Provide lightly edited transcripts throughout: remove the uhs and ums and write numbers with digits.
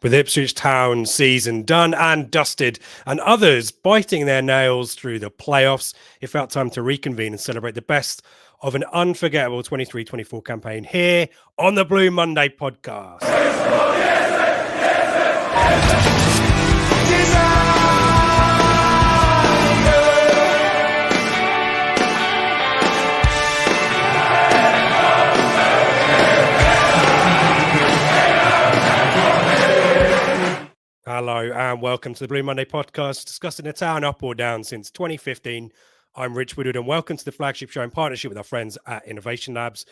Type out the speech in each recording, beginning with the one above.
With Ipswich Town season done and dusted, and others biting their nails through the playoffs, it felt time to reconvene and celebrate the best of an unforgettable 23-24 campaign here on the Blue Monday podcast. Hello and welcome to the Blue Monday podcast, discussing the town up or down since 2015. I'm Rich Woodward and welcome to the Flagship Show in partnership with our friends at Innovation Labs.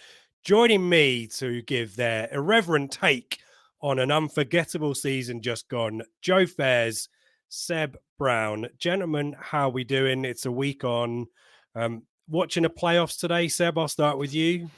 Joining me to give their irreverent take on an unforgettable season just gone, Joe Fairs, Seb Brown. Gentlemen, how are we doing? It's a week on. Watching the playoffs today, Seb, I'll start with you.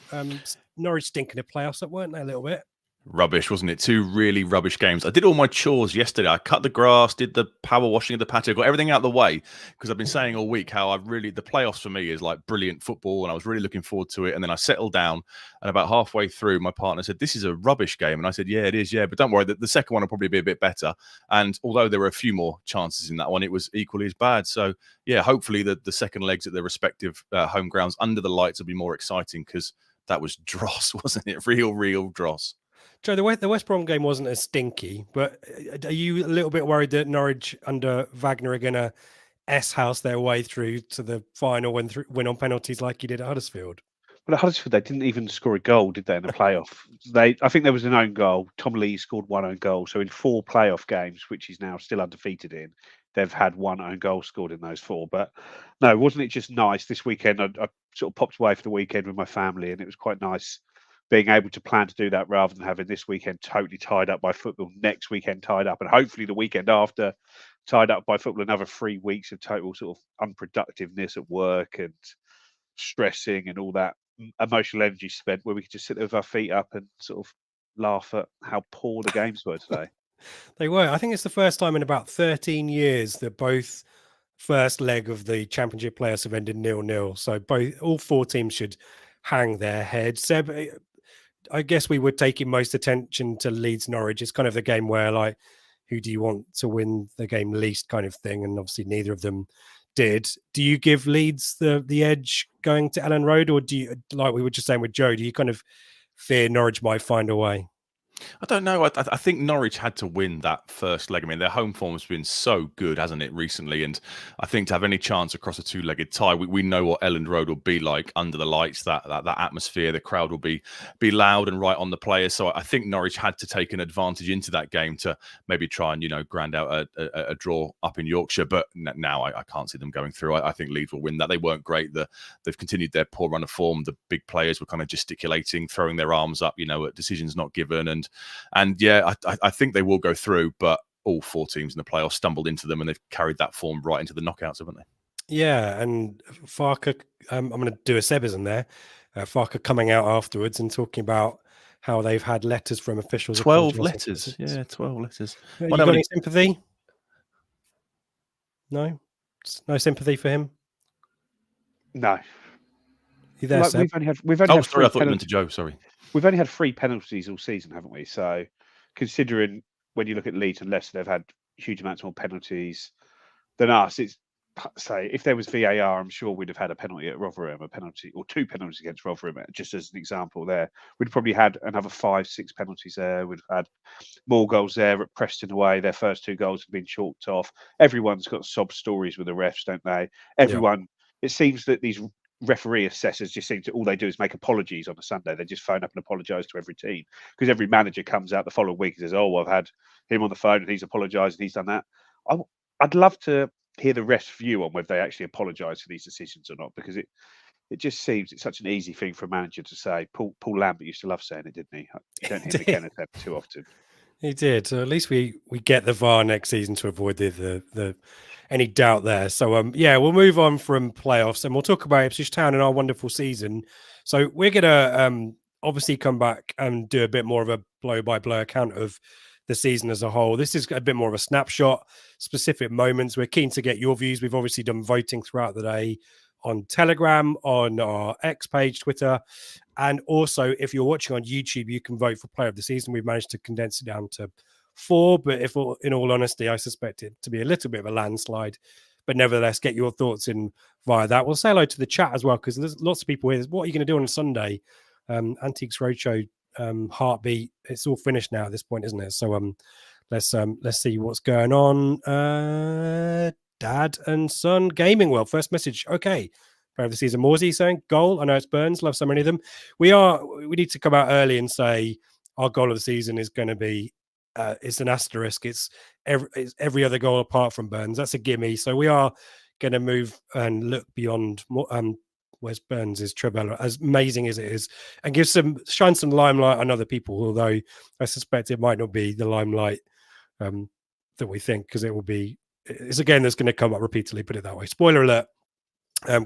Norwich stinking the playoffs up, weren't they, a little bit? Rubbish, wasn't it? Two really rubbish games. I did all my chores yesterday. I cut the grass, did the power washing of the patio, got everything out of the way because I've been saying all week how the playoffs for me is like brilliant football and I was really looking forward to it. And then I settled down and about halfway through, my partner said, "This is a rubbish game." And I said, "Yeah, it is. Yeah, but don't worry, the second one will probably be a bit better." And although there were a few more chances in that one, it was equally as bad. So yeah, hopefully the second legs at their respective home grounds under the lights will be more exciting because that was dross, wasn't it? Real dross. Joe, the West Brom game wasn't as stinky, but are you a little bit worried that Norwich under Wagner are going to S-house their way through to the final win on penalties like he did at Huddersfield? Well, at Huddersfield, they didn't even score a goal, did they, in the playoff? I think there was an own goal. Tom Lee scored one own goal. So in 4 playoff games, which he's now still undefeated in, they've had one own goal scored in those 4. But no, wasn't it just nice this weekend? I sort of popped away for the weekend with my family, and it was quite nice being able to plan to do that rather than having this weekend totally tied up by football, next weekend tied up, and hopefully the weekend after tied up by football, another 3 weeks of total sort of unproductiveness at work and stressing and all that emotional energy spent, where we could just sit there with our feet up and sort of laugh at how poor the games were today. They were. I think it's the first time in about 13 years that both first leg of the Championship playoffs have ended 0-0. So all 4 teams should hang their heads. Seb, I guess we were taking most attention to Leeds Norwich. It's kind of the game where, like, who do you want to win the game least kind of thing, and obviously neither of them did. Do you give Leeds the edge going to Ellen Road, or do you, like we were just saying with Joe, do you kind of fear Norwich might find a way? I don't know. I think Norwich had to win that first leg. I mean, their home form has been so good, hasn't it, recently? And I think to have any chance across a 2-legged tie, we know what Elland Road will be like under the lights. That atmosphere, the crowd will be loud and right on the players. So I think Norwich had to take an advantage into that game to maybe try and grind out a draw up in Yorkshire. But now I can't see them going through. I think Leeds will win that. They weren't great. They've continued their poor run of form. The big players were kind of gesticulating, throwing their arms up, at decisions not given. And yeah, I think they will go through, but all 4 teams in the playoffs stumbled into them and they've carried that form right into the knockouts, haven't they? Yeah, and Farker, I'm going to do a Sebism there. Farker coming out afterwards and talking about how they've had letters from officials. 12 letters. Yeah, 12 letters. You got any sympathy? No? No sympathy for him? No. You there, Seb? We've only had sorry, I thought you meant to Joe, sorry. We've only had 3 penalties all season, haven't we? So, considering when you look at Leeds and Leicester, they've had huge amounts more penalties than us. If there was VAR, I'm sure we'd have had a penalty at Rotherham, a penalty or 2 penalties against Rotherham, just as an example there. We'd probably had another 5-6 penalties there. We'd have had more goals there at Preston away. Their first 2 goals have been chalked off. Everyone's got sob stories with the refs, don't they? It seems that these referee assessors just seem to, all they do is make apologies on a Sunday. They just phone up and apologise to every team because every manager comes out the following week and says, "Oh, well, I've had him on the phone and he's apologised and he's done that." I'd love to hear the ref's view on whether they actually apologise for these decisions or not, because it just seems it's such an easy thing for a manager to say. Paul Lambert used to love saying it, didn't he? You don't hear McKenna say it too often. He did. So at least we get the VAR next season to avoid the any doubt there. So yeah, we'll move on from playoffs and we'll talk about Ipswich Town and our wonderful season. So we're gonna obviously come back and do a bit more of a blow-by-blow account of the season as a whole. This is a bit more of a snapshot, specific moments. We're keen to get your views. We've obviously done voting throughout the day on Telegram, on our X page, Twitter, and also if you're watching on YouTube, you can vote for Player of the Season. We've managed to condense it down to 4, but if in all honesty, I suspect it to be a little bit of a landslide. But nevertheless, get your thoughts in via that. We'll say hello to the chat as well, because there's lots of people here. What are you going to do on Sunday? Antiques Roadshow, Heartbeat. It's all finished now at this point, isn't it? So let's see what's going on. Dad and son gaming world. First message. Okay. Player of the season. Morsey saying goal. I know it's Burns. Love so many of them. We need to come out early and say our goal of the season is going to be. It's an asterisk. It's every other goal apart from Burns. That's a gimme. So we are going to move and look beyond. Where's Burns' Trevella, as amazing as it is, and shine some limelight on other people. Although I suspect it might not be the limelight that we think, because it will be. It's a game that's going to come up repeatedly. Put it that way. Spoiler alert.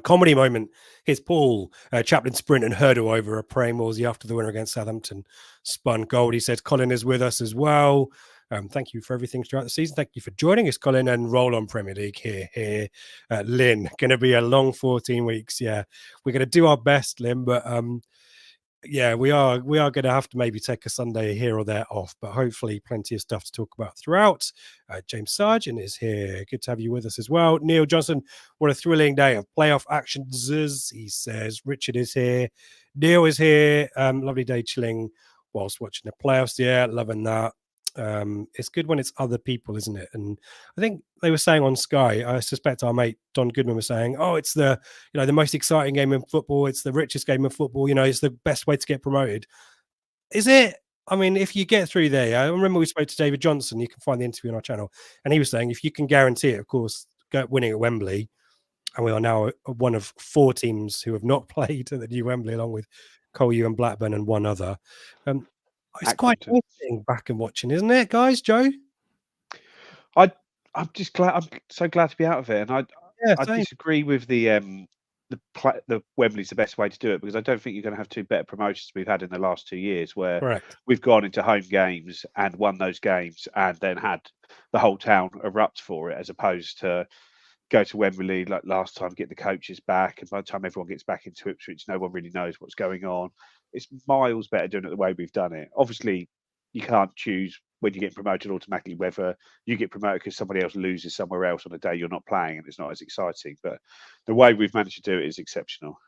Comedy moment. Here's Paul. Chaplin sprint and hurdle over a praying Morsey after the winner against Southampton. Spun gold. He says Colin is with us as well. Thank you for everything throughout the season. Thank you for joining us, Colin, and roll on Premier League here. Lynn, going to be a long 14 weeks. Yeah, we're going to do our best, Lynn, but yeah, we are going to have to maybe take a Sunday here or there off, but hopefully plenty of stuff to talk about throughout. James Sargent is here. Good to have you with us as well. Neil Johnson, what a thrilling day of playoff actions, he says. Richard is here. Neil is here. Lovely day chilling whilst watching the playoffs. Yeah, loving that. It's good when it's other people, isn't it? And I think they were saying on Sky, I suspect our mate Don Goodman was saying, oh, it's the most exciting game in football, it's the richest game in football, it's the best way to get promoted. Is it? I mean, if you get through there, I remember we spoke to David Johnson, you can find the interview on our channel, and he was saying if you can guarantee it, of course, winning at Wembley, and we are now one of 4 teams who have not played at the new Wembley, along with Colu and Blackburn and one other. It's quite interesting back and watching, isn't it, guys? Joe, I'm just glad. I'm so glad to be out of it, and I disagree with the Wembley's the best way to do it, because I don't think you're going to have 2 better promotions we've had in the last 2 years, where correct, we've gone into home games and won those games, and then had the whole town erupt for it, as opposed to go to Wembley like last time, get the coaches back, and by the time everyone gets back into Ipswich, no one really knows what's going on. It's miles better doing it the way we've done it. Obviously, you can't choose when you get promoted automatically whether you get promoted because somebody else loses somewhere else on a day you're not playing, and it's not as exciting. But the way we've managed to do it is exceptional.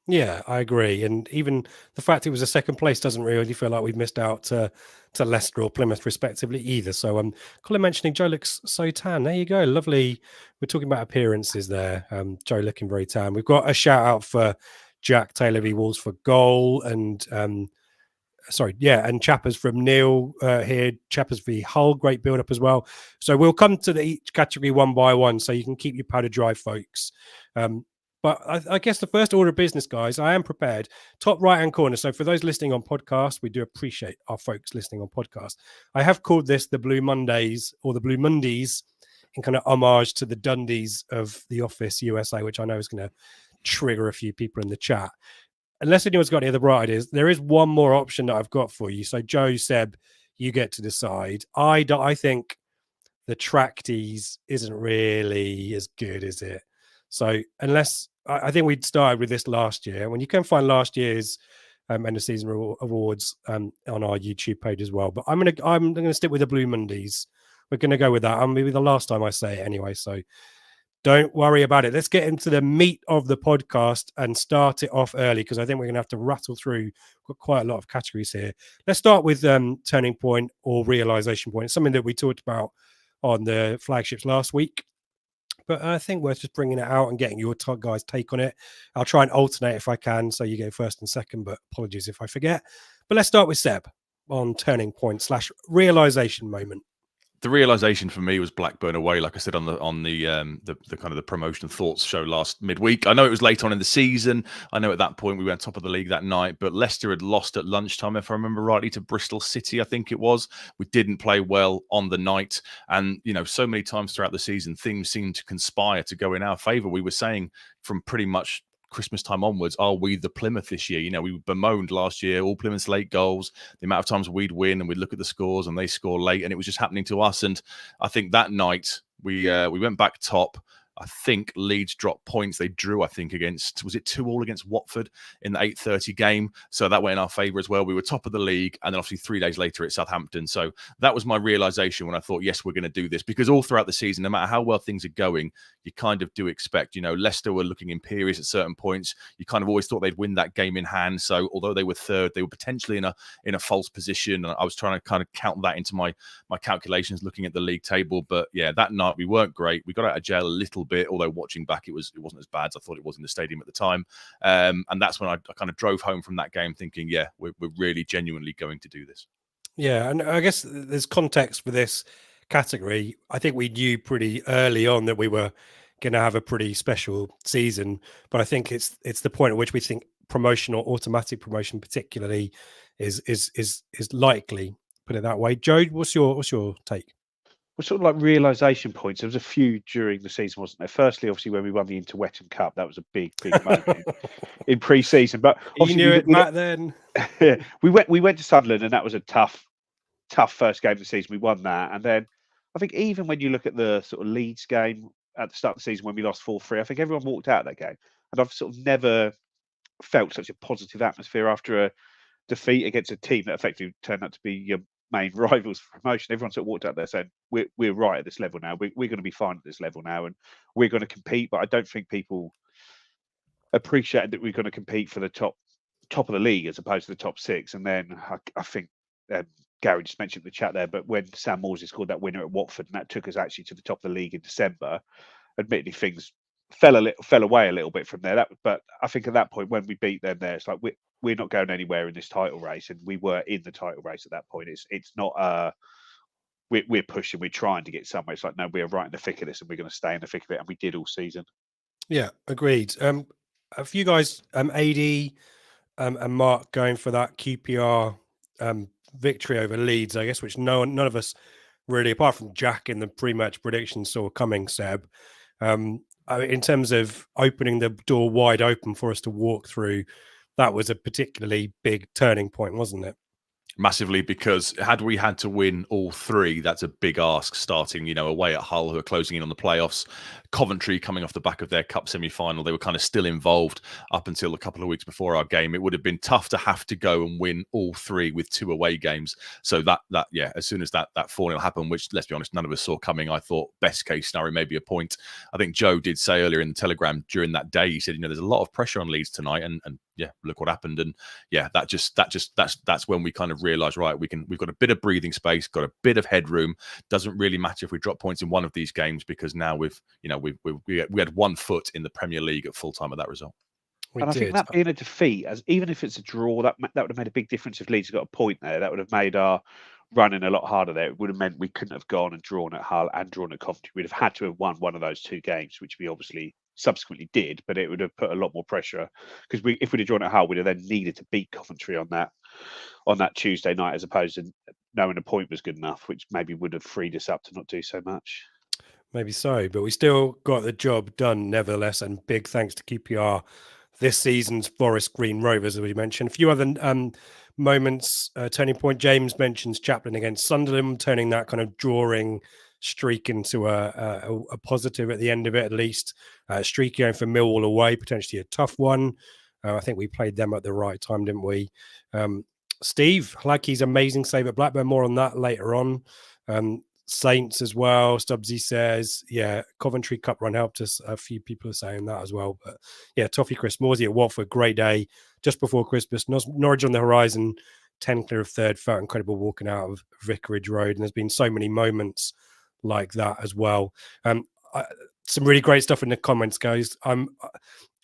Yeah, I agree. And even the fact it was a second place doesn't really feel like we've missed out to Leicester or Plymouth, respectively, either. So, Colin mentioning Joe looks so tan. There you go. Lovely. We're talking about appearances there. Joe looking very tan. We've got a shout out for Jack Taylor v Wolves for goal. And and Chappers from Neil here. Chappers v Hull, great build up as well. So we'll come to each category one by one, so you can keep your powder dry, folks. But I guess the first order of business, guys, I am prepared. Top right-hand corner. So for those listening on podcast, we do appreciate our folks listening on podcast. I have called this the Blue Mondays or the Blue Mondies in kind of homage to the Dundies of The Office USA, which I know is going to trigger a few people in the chat. Unless anyone's got any other bright ideas, there is one more option that I've got for you. So Joe, Seb, you get to decide. I think the Tracties isn't really as good, is it? So unless I think we'd started with this last year, when you can find last year's end of season awards on our YouTube page as well. But I'm gonna stick with the Blue Mondies. We're gonna go with that. I'm maybe the last time I say it anyway. So don't worry about it. Let's get into the meat of the podcast and start it off early, because I think we're gonna have to rattle through. We've got quite a lot of categories here. Let's start with turning point or realization point. It's something that we talked about on the flagships last week. But I think worth just bringing it out and getting your guys' take on it. I'll try and alternate if I can, so you go first and second, but apologies if I forget. But let's start with Seb on turning point / realization moment. The realization for me was Blackburn away, like I said on the kind of the promotion thoughts show last midweek. I know it was late on in the season. I know at that point we went top of the league that night, but Leicester had lost at lunchtime, if I remember rightly, to Bristol City, I think it was. We didn't play well on the night. And, so many times throughout the season, things seemed to conspire to go in our favour. We were saying from pretty much Christmas time onwards, are we the Plymouth this year? We bemoaned last year all Plymouth's late goals, the amount of times we'd win and we'd look at the scores and they score late, and it was just happening to us. And I think that night we went back top. I think Leeds dropped points. They drew, I think, was it 2-2 against Watford in the 8:30 game? So that went in our favour as well. We were top of the league, and then obviously 3 days later at Southampton. So that was my realisation when I thought, yes, we're going to do this, because all throughout the season, no matter how well things are going, you kind of do expect, Leicester were looking imperious at certain points. You kind of always thought they'd win that game in hand. So although they were third, they were potentially in a false position. And I was trying to kind of count that into my calculations looking at the league table. But yeah, that night we weren't great. We got out of jail a little bit, although watching back, it wasn't as bad as I thought it was in the stadium at the time. And that's when I kind of drove home from that game thinking, yeah, we're really genuinely going to do this. Yeah, and I guess there's context for this category. I think we knew pretty early on that we were going to have a pretty special season, but I think it's the point at which we think promotion or automatic promotion particularly is likely, put it that way. Joe, what's your take? Well, sort of like realisation points. There was a few during the season, wasn't there? Firstly, obviously, when we won the Interwetton Cup, that was a big moment in pre-season. But you knew it back then. Yeah, we went to Sunderland, and that was a tough first game of the season. We won that, and then I think even when you look at the sort of Leeds game at the start of the season when we lost 4-3, I think everyone walked out of that game, and I've sort of never felt such a positive atmosphere after a defeat against a team that effectively turned out to be your main rivals for promotion. Everyone sort of walked out there saying, we're right at this level now. We're going to be fine at this level now, and we're going to compete. But I don't think people appreciated that we're going to compete for the top of the league as opposed to the top six. And then I think Gary just mentioned in the chat there, but when Sam Morsey scored that winner at Watford, and that took us actually to the top of the league in December, admittedly things fell away a little bit from there. But I think at that point when we beat them there, it's like we're not going anywhere in this title race, and we were in the title race at that point. It's not we're pushing, we're trying to get somewhere. It's like, no, we're right in the thick of this, and we're going to stay in the thick of it, and we did all season. Yeah, agreed. A few guys, AD and Mark going for that QPR victory over Leeds, I guess, which none of us really, apart from Jack in the pre-match prediction, saw coming, Seb. In terms of opening the door wide open for us to walk through, that was a particularly big turning point, wasn't it? Massively, because had we had to win all three, that's a big ask starting, away at Hull, who are closing in on the playoffs. Coventry coming off the back of their cup semi-final, they were kind of still involved up until a couple of weeks before our game. It would have been tough to have to go and win all three with 2 away games. So that as soon as that 4-0 happened, which, let's be honest, none of us saw coming, I thought best case scenario maybe a point. I think Joe did say earlier in the Telegram during that day, he said, there's a lot of pressure on Leeds tonight, and yeah, look what happened. And yeah, that's when we kind of realised, right, we've got a bit of breathing space, got a bit of headroom. Doesn't really matter if we drop points in one of these games, because now we had 1 foot in the Premier League at full time of that result. I think that being a defeat, even if it's a draw, that would have made a big difference. If Leeds got a point there, that would have made our running a lot harder there. It would have meant we couldn't have gone and drawn at Hull and drawn at Coventry. We'd have had to have won one of those 2 games, which we obviously subsequently did, but it would have put a lot more pressure, because if we'd have drawn at Hull, we'd have then needed to beat Coventry on that Tuesday night, as opposed to knowing a point was good enough, which maybe would have freed us up to not do so much. Maybe so, but we still got the job done nevertheless, and big thanks to QPR, this season's Forest Green Rovers, as we mentioned. A few other moments, turning point. James mentions Chaplin against Sunderland, turning that kind of drawing streak into a positive at the end of it, at least. Streak going for Millwall away, potentially a tough one. I think we played them at the right time, didn't we? Steve, Lackey's amazing save at Blackburn, more on that later on. Saints as well. Stubbsy says, yeah, Coventry Cup run helped us. A few people are saying that as well. But yeah, Toffee Chris Morsey at Watford, great day just before Christmas. Norwich on the horizon, 10 clear of third, felt incredible walking out of Vicarage Road. And there's been so many moments like that as well. Some really great stuff in the comments, guys. I'm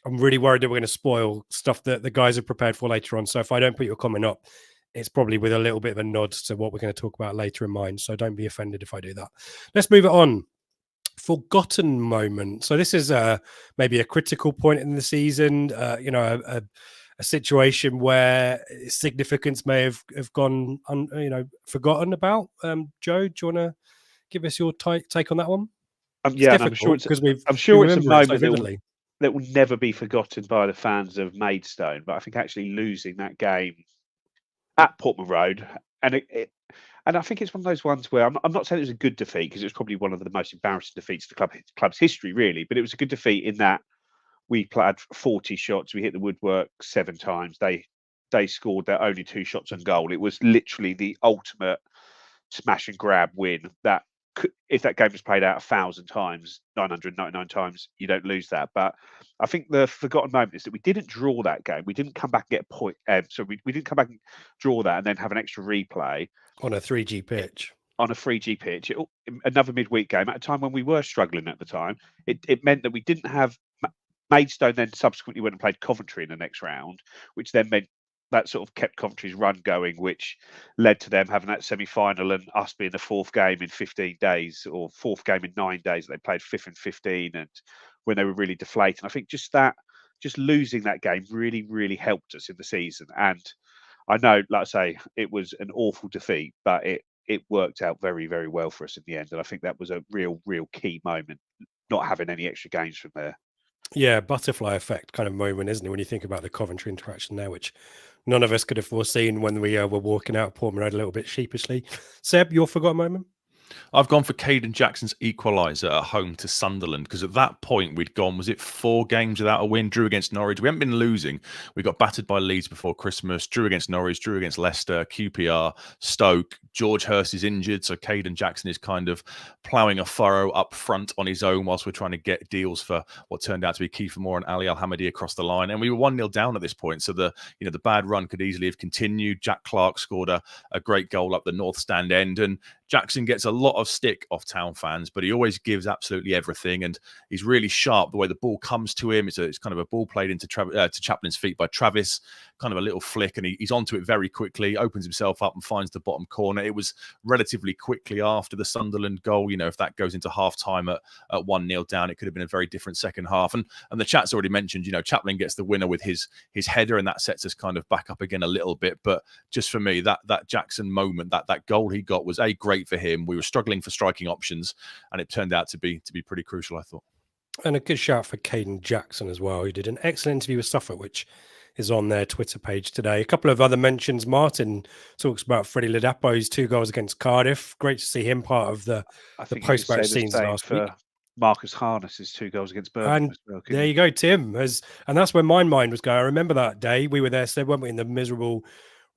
really worried that we're going to spoil stuff that the guys are prepared for later on. So if I don't put your comment up, it's probably with a little bit of a nod to what we're going to talk about later in mind. So don't be offended if I do that. Let's move it on. Forgotten moment. So this is maybe a critical point in the season, a situation where significance may have gone, forgotten about. Joe, do you want to give us your take on that one? Yeah, I'm sure it's a moment that will never be forgotten by the fans of Maidstone. But I think actually losing that game at Portman Road, and And I think it's one of those ones where I'm not saying it was a good defeat, because it was probably one of the most embarrassing defeats in the club's history, really. But it was a good defeat in that we played 40 shots, we hit the woodwork 7 times. They scored their only 2 shots on goal. It was literally the ultimate smash and grab win. That if that game was played out 1,000 times, 999 times, you don't lose that. But I think the forgotten moment is that we didn't draw that game. We didn't come back and get a point. So we didn't come back and draw that and then have an extra replay on a 3G pitch. On a 3G pitch, another midweek game at a time when we were struggling at the time. It meant that we didn't have Maidstone. Then subsequently went and played Coventry in the next round, which then meant that sort of kept Coventry's run going, which led to them having that semi-final and us being the 4th game in 15 days, or 4th game in 9 days. They played 5th and 15, and when they were really deflating. I think just losing that game really, really helped us in the season. And I know, like I say, it was an awful defeat, but it worked out very, very well for us in the end. And I think that was a real key moment, not having any extra games from there. Yeah, butterfly effect kind of moment, isn't it? When you think about the Coventry interaction there, which none of us could have foreseen when we were walking out of Portman Road a little bit sheepishly. Seb, your forgotten moment? I've gone for Caden Jackson's equaliser at home to Sunderland, because at that point we'd gone, was it 4 games without a win? Drew against Norwich. We haven't been losing. We got battered by Leeds before Christmas, drew against Norwich, drew against Leicester, QPR, Stoke. George Hurst is injured, so Caden Jackson is kind of ploughing a furrow up front on his own whilst we're trying to get deals for what turned out to be Kiefer Moore and Ali Al-Hamadi across the line. And we were 1-0 down at this point, so the bad run could easily have continued. Jack Clark scored a great goal up the North Stand end, and Jackson gets a lot of stick off Town fans, but he always gives absolutely everything, and he's really sharp the way the ball comes to him. It's kind of a ball played into to Chaplin's feet by Travis, kind of a little flick, and he's onto it very quickly, opens himself up and finds the bottom corner. It was relatively quickly after the Sunderland goal. If that goes into half-time at 1-0 down, it could have been a very different second half. And the chat's already mentioned, Chaplin gets the winner with his header, and that sets us kind of back up again a little bit. But just for me, that Jackson moment, that goal he got was great for him. We were struggling for striking options, and it turned out to be pretty crucial, I thought. And a good shout for Caden Jackson as well. He did an excellent interview with Suffolk, which is on their Twitter page today. A couple of other mentions. Martin talks about Freddie Ladapo's 2 goals against Cardiff. Great to see him part of the post-match scenes last week. Marcus Harness's 2 goals against Birmingham. And well, there you go, Tim. And that's where my mind was going. I remember that day. We were there, so weren't we, in the miserable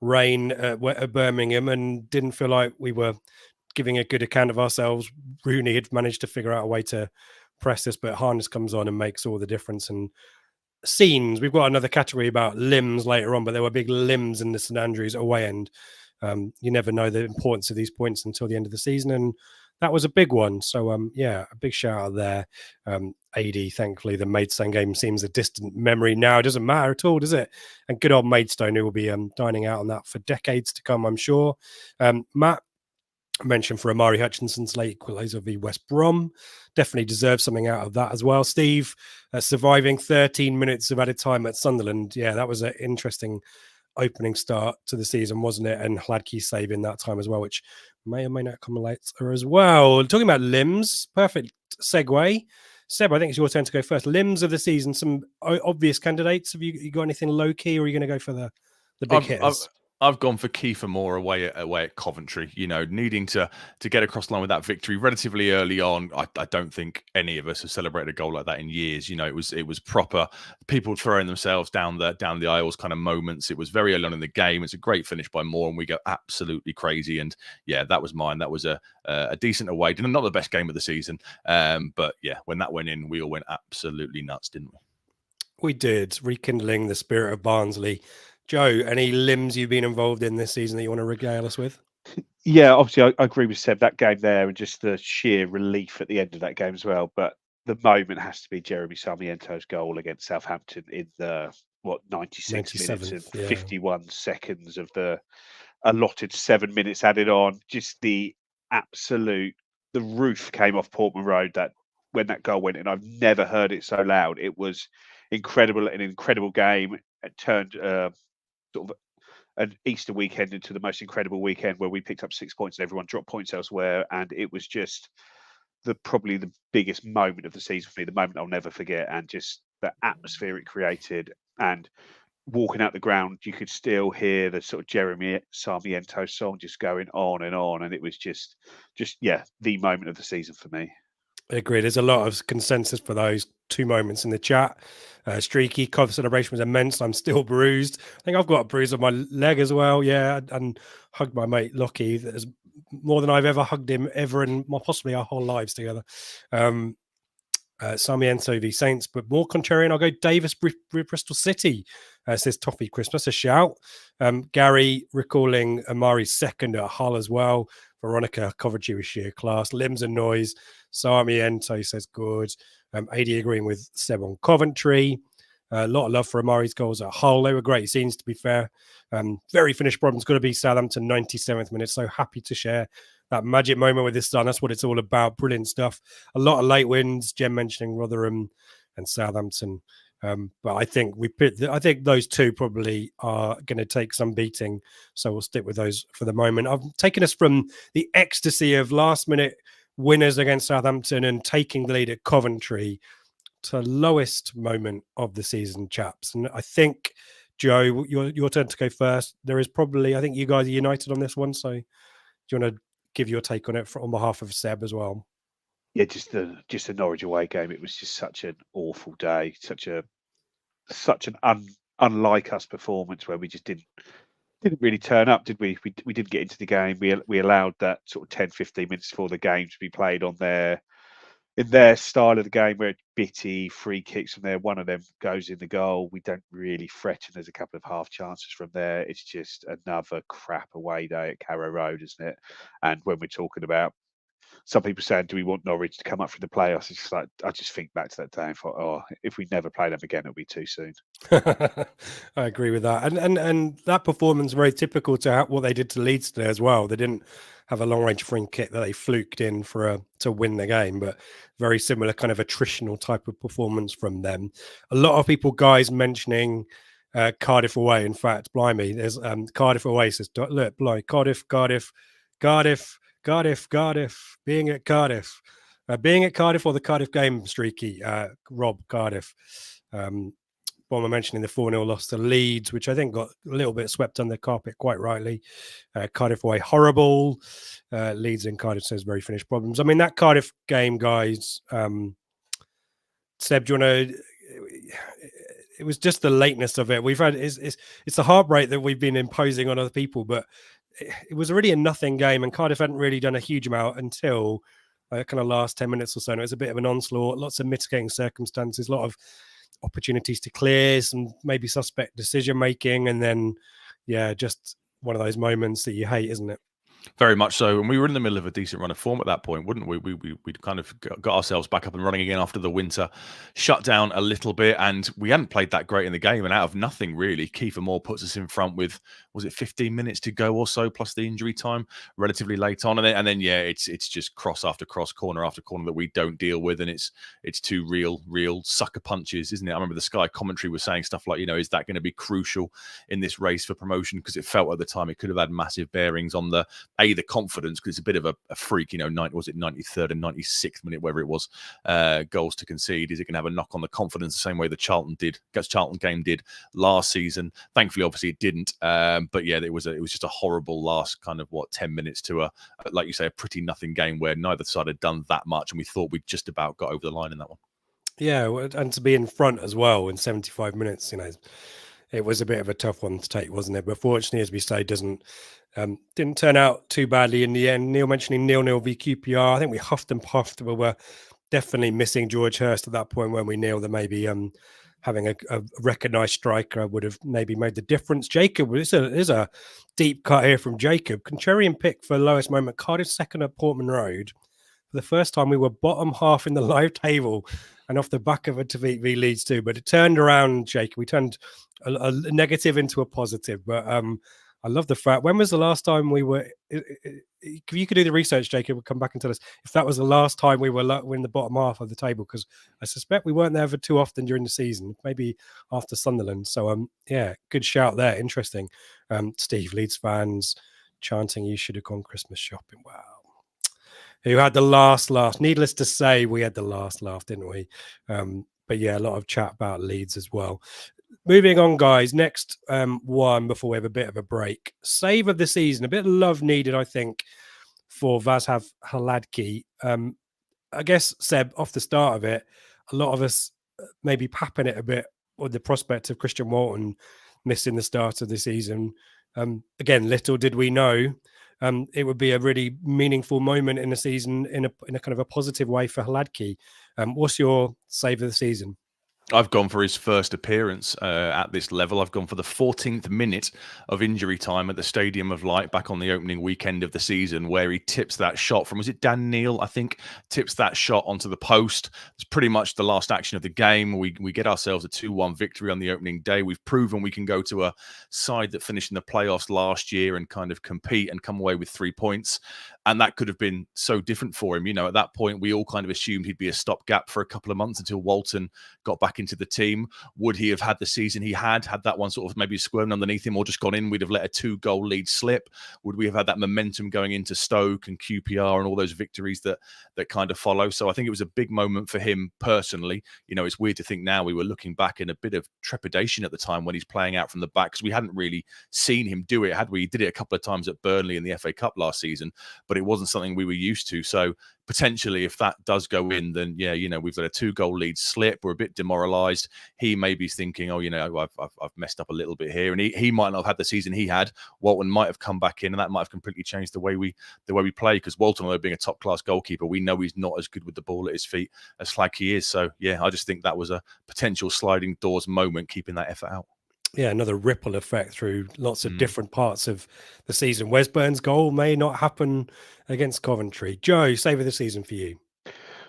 rain at Birmingham, and didn't feel like we were giving a good account of ourselves. Rooney had managed to figure out a way to press this, but Harness comes on and makes all the difference. And scenes, we've got another category about limbs later on, but there were big limbs in the St Andrews away end. You never know the importance of these points until the end of the season, and that was a big one. So yeah, a big shout out there. AD, thankfully the Maidstone game seems a distant memory now. It doesn't matter at all, does it? And good old Maidstone, who will be dining out on that for decades to come, I'm sure. Matt mentioned for Amari Hutchinson's late equaliser v West Brom, definitely deserves something out of that as well. Steve, surviving 13 minutes of added time at Sunderland. Yeah, that was an interesting opening start to the season, wasn't it? And Hladky saving that time as well, which may or may not come later as well. Talking about limbs, perfect segue. Seb, I think it's your turn to go first. Limbs of the season, some obvious candidates. Have you got anything low key, or are you going to go for the big hitters? I've gone for Kiefer Moore away at Coventry. Needing to get across the line with that victory relatively early on. I don't think any of us have celebrated a goal like that in years. It was proper people throwing themselves down the aisles kind of moments. It was very early on in the game. It's a great finish by Moore, and we go absolutely crazy. And yeah, that was mine. That was a decent away. Not the best game of the season, but yeah, when that went in, we all went absolutely nuts, didn't we? We did, rekindling the spirit of Barnsley. Joe, any limbs you've been involved in this season that you want to regale us with? Yeah, obviously, I agree with Seb, that game there, and just the sheer relief at the end of that game as well. But the moment has to be Jeremy Sarmiento's goal against Southampton in the 96 minutes and 51 seconds of the allotted 7 minutes added on. Just the roof came off Portman Road that when that goal went in. I've never heard it so loud. It was incredible, an incredible game. It turned sort of an Easter weekend into the most incredible weekend, where we picked up 6 points and everyone dropped points elsewhere. And it was just probably the biggest moment of the season for me, the moment I'll never forget, and just the atmosphere it created. And walking out the ground, you could still hear the sort of Jeremy Sarmiento song just going on, and it was just the moment of the season for me. I agree. There's a lot of consensus for those two moments in the chat. Streaky celebration was immense. I'm still bruised. I think I've got a bruise on my leg as well. Yeah, and hugged my mate Lockie. There's more than I've ever hugged him ever in possibly our whole lives together. Sarmiento v Saints, but more contrarian. I'll go Davis Bristol City. Says Toffee Christmas, a shout. Gary recalling Amari's second at Hull as well. Veronica Coventry with sheer class. Limbs and noise. Sarmiento says good. AD agreeing with Seb on Coventry. A lot of love for Amari's goals at Hull. They were great scenes, to be fair. Very finished problems. Got to be Southampton 97th minute. So happy to share that magic moment with his son. That's what it's all about. Brilliant stuff. A lot of late wins. Jem mentioning Rotherham and Southampton. But I think those two probably are going to take some beating. So we'll stick with those for the moment. I've taken us from the ecstasy of last minute winners against Southampton and taking the lead at Coventry to lowest moment of the season, chaps. And I think, Joe, your turn to go first. There is probably, I think you guys are united on this one. So do you want to give your take on it on behalf of Seb as well? Yeah, just the Norwich away game. It was just such an awful day, such an unlike us performance where we just didn't really turn up, did we? We didn't get into the game. We allowed that sort of 10-15 minutes before the game to be played in their style of the game, where it's bitty free kicks from there. One of them goes in the goal. We don't really fret, and there's a couple of half chances from there. It's just another crap away day at Carrow Road, isn't it? And when we're talking about some people saying, do we want Norwich to come up for the playoffs? It's just like, I just think back to that day and thought, oh, if we never play them again, it'll be too soon. I agree with that. And that performance very typical to what they did to Leeds today as well. They didn't have a long range free kick that they fluked in to win the game, but very similar kind of attritional type of performance from them. A lot of people, guys, mentioning Cardiff away. In fact, blimey, there's Cardiff away says, look, Cardiff, being at Cardiff. Being at Cardiff or the Cardiff game, Streaky, Rob Cardiff. Bomber mentioning the 4-0 loss to Leeds, which I think got a little bit swept under the carpet, quite rightly. Cardiff away, horrible. Leeds and Cardiff says very finished problems. I mean, that Cardiff game, guys, Seb, do you want to... It was just the lateness of it. We've had... It's the heartbreak that we've been imposing on other people, but it was already a nothing game, and Cardiff hadn't really done a huge amount until kind of last 10 minutes or so. And it was a bit of an onslaught, lots of mitigating circumstances, a lot of opportunities to clear, some maybe suspect decision making, and then just one of those moments that you hate, isn't it? Very much so. And we were in the middle of a decent run of form at that point, wouldn't we? We'd kind of got ourselves back up and running again after the winter shut down a little bit, and we hadn't played that great in the game. And out of nothing, really, Kiefer Moore puts us in front with, was it 15 minutes to go or so, plus the injury time, relatively late on. And then it's just cross after cross, corner after corner that we don't deal with. And it's two real sucker punches, isn't it? I remember the Sky commentary was saying stuff like, is that going to be crucial in this race for promotion? Because it felt at the time it could have had massive bearings on the confidence, because it's a bit of a freak, was it 93rd and 96th minute, wherever it was, goals to concede. Is it going to have a knock on the confidence the same way the Charlton game did last season? Thankfully, obviously it didn't. But yeah, it was just a horrible last kind of 10 minutes to a, like you say, a pretty nothing game where neither side had done that much, and we thought we'd just about got over the line in that one. Yeah, and to be in front as well in 75 minutes, it was a bit of a tough one to take, wasn't it? But fortunately, as we say, didn't turn out too badly in the end. Neil mentioning 0-0 v QPR. I think we huffed and puffed, but we're definitely missing George Hurst at that point when we knew that maybe having a recognised striker would have maybe made the difference. Jacob, there's a deep cut here from Jacob. Contrarian pick for lowest moment. Cardiff second at Portman Road. For the first time, we were bottom half in the live table and off the back of a defeat v Leeds too. But it turned around, Jacob. We turned a negative into a positive. But I love the fact. When was the last time we were? If you could do the research, Jacob, we'll come back and tell us if that was the last time we were in the bottom half of the table, because I suspect we weren't there for too often during the season, maybe after Sunderland. So, good shout there. Interesting. Steve, Leeds fans chanting, "You should have gone Christmas shopping." Wow. Who had the last laugh? Needless to say, we had the last laugh, didn't we? But yeah, a lot of chat about Leeds as well. moving on, guys. Next one before we have a bit of a break. Save of the season. A bit of love needed, I think, for Václav Hladký. I guess, Seb, off the start of it, a lot of us maybe papping it a bit with the prospect of Christian Walton missing the start of the season. Again, little did we know it would be a really meaningful moment in the season in a kind of a positive way for Hladký. What's your save of the season? I've gone for his first appearance at this level. I've gone for the 14th minute of injury time at the Stadium of Light back on the opening weekend of the season, where he tips that shot from, was it Dan Neil, I think, tips that shot onto the post. It's pretty much the last action of the game. We get ourselves a 2-1 victory on the opening day. We've proven we can go to a side that finished in the playoffs last year and kind of compete and come away with 3 points. And that could have been so different for him. You know, at that point, we all kind of assumed he'd be a stopgap for a couple of months until Walton got back into the team. Would he have had the season he had that one sort of maybe squirming underneath him or just gone in? We'd have let a 2-goal lead slip. Would we have had that momentum going into Stoke and QPR and all those victories that kind of follow? So I think it was a big moment for him personally. You know, it's weird to think now we were looking back in a bit of trepidation at the time when he's playing out from the back, because we hadn't really seen him do it, had we? He did it a couple of times at Burnley in the FA Cup last season, but it wasn't something we were used to. So potentially, if that does go in, then yeah, you know, we've got a 2-goal lead slip. We're a bit demoralised. He may be thinking, oh, you know, I've messed up a little bit here, and he might not have had the season he had. Walton might have come back in, and that might have completely changed the way we play. Because Walton, although being a top class goalkeeper, we know he's not as good with the ball at his feet as Hladký is. So yeah, I just think that was a potential sliding doors moment, keeping that effort out. Yeah, another ripple effect through lots of different parts of the season. Wes Burns' goal may not happen against Coventry. Joe, save of the season for you.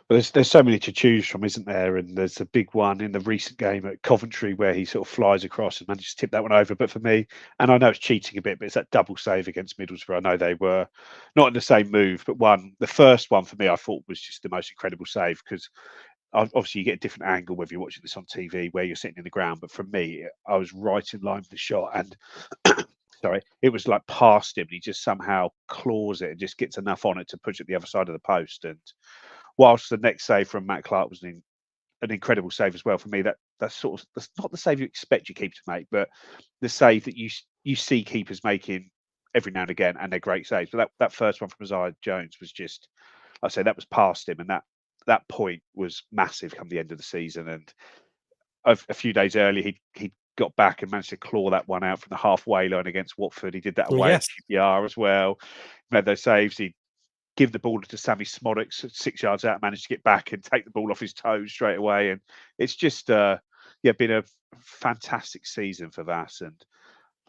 Well, there's so many to choose from, isn't there? And there's a big one in the recent game at Coventry where he sort of flies across and manages to tip that one over. But for me, and I know it's cheating a bit, but it's that double save against Middlesbrough. I know they were not in the same move, but the first one for me, I thought was just the most incredible save, because obviously you get a different angle whether you're watching this on TV where you're sitting in the ground. But for me, I was right in line with the shot, and sorry, it was like past him. And he just somehow claws it and just gets enough on it to push it the other side of the post. And whilst the next save from Matt Clark was an incredible save as well, for me, that's not the save you expect your keeper to make, but the save that you see keepers making every now and again, and they're great saves. But that first one from Isaiah Jones was just, like I say, that was past him, and that point was massive come the end of the season. And a few days earlier, he got back and managed to claw that one out from the halfway line against Watford. He did that away at QPR as well. He made those saves. He give the ball to Sammy Smodek 6 yards out, managed to get back and take the ball off his toes straight away. And it's just been a fantastic season for Vas. And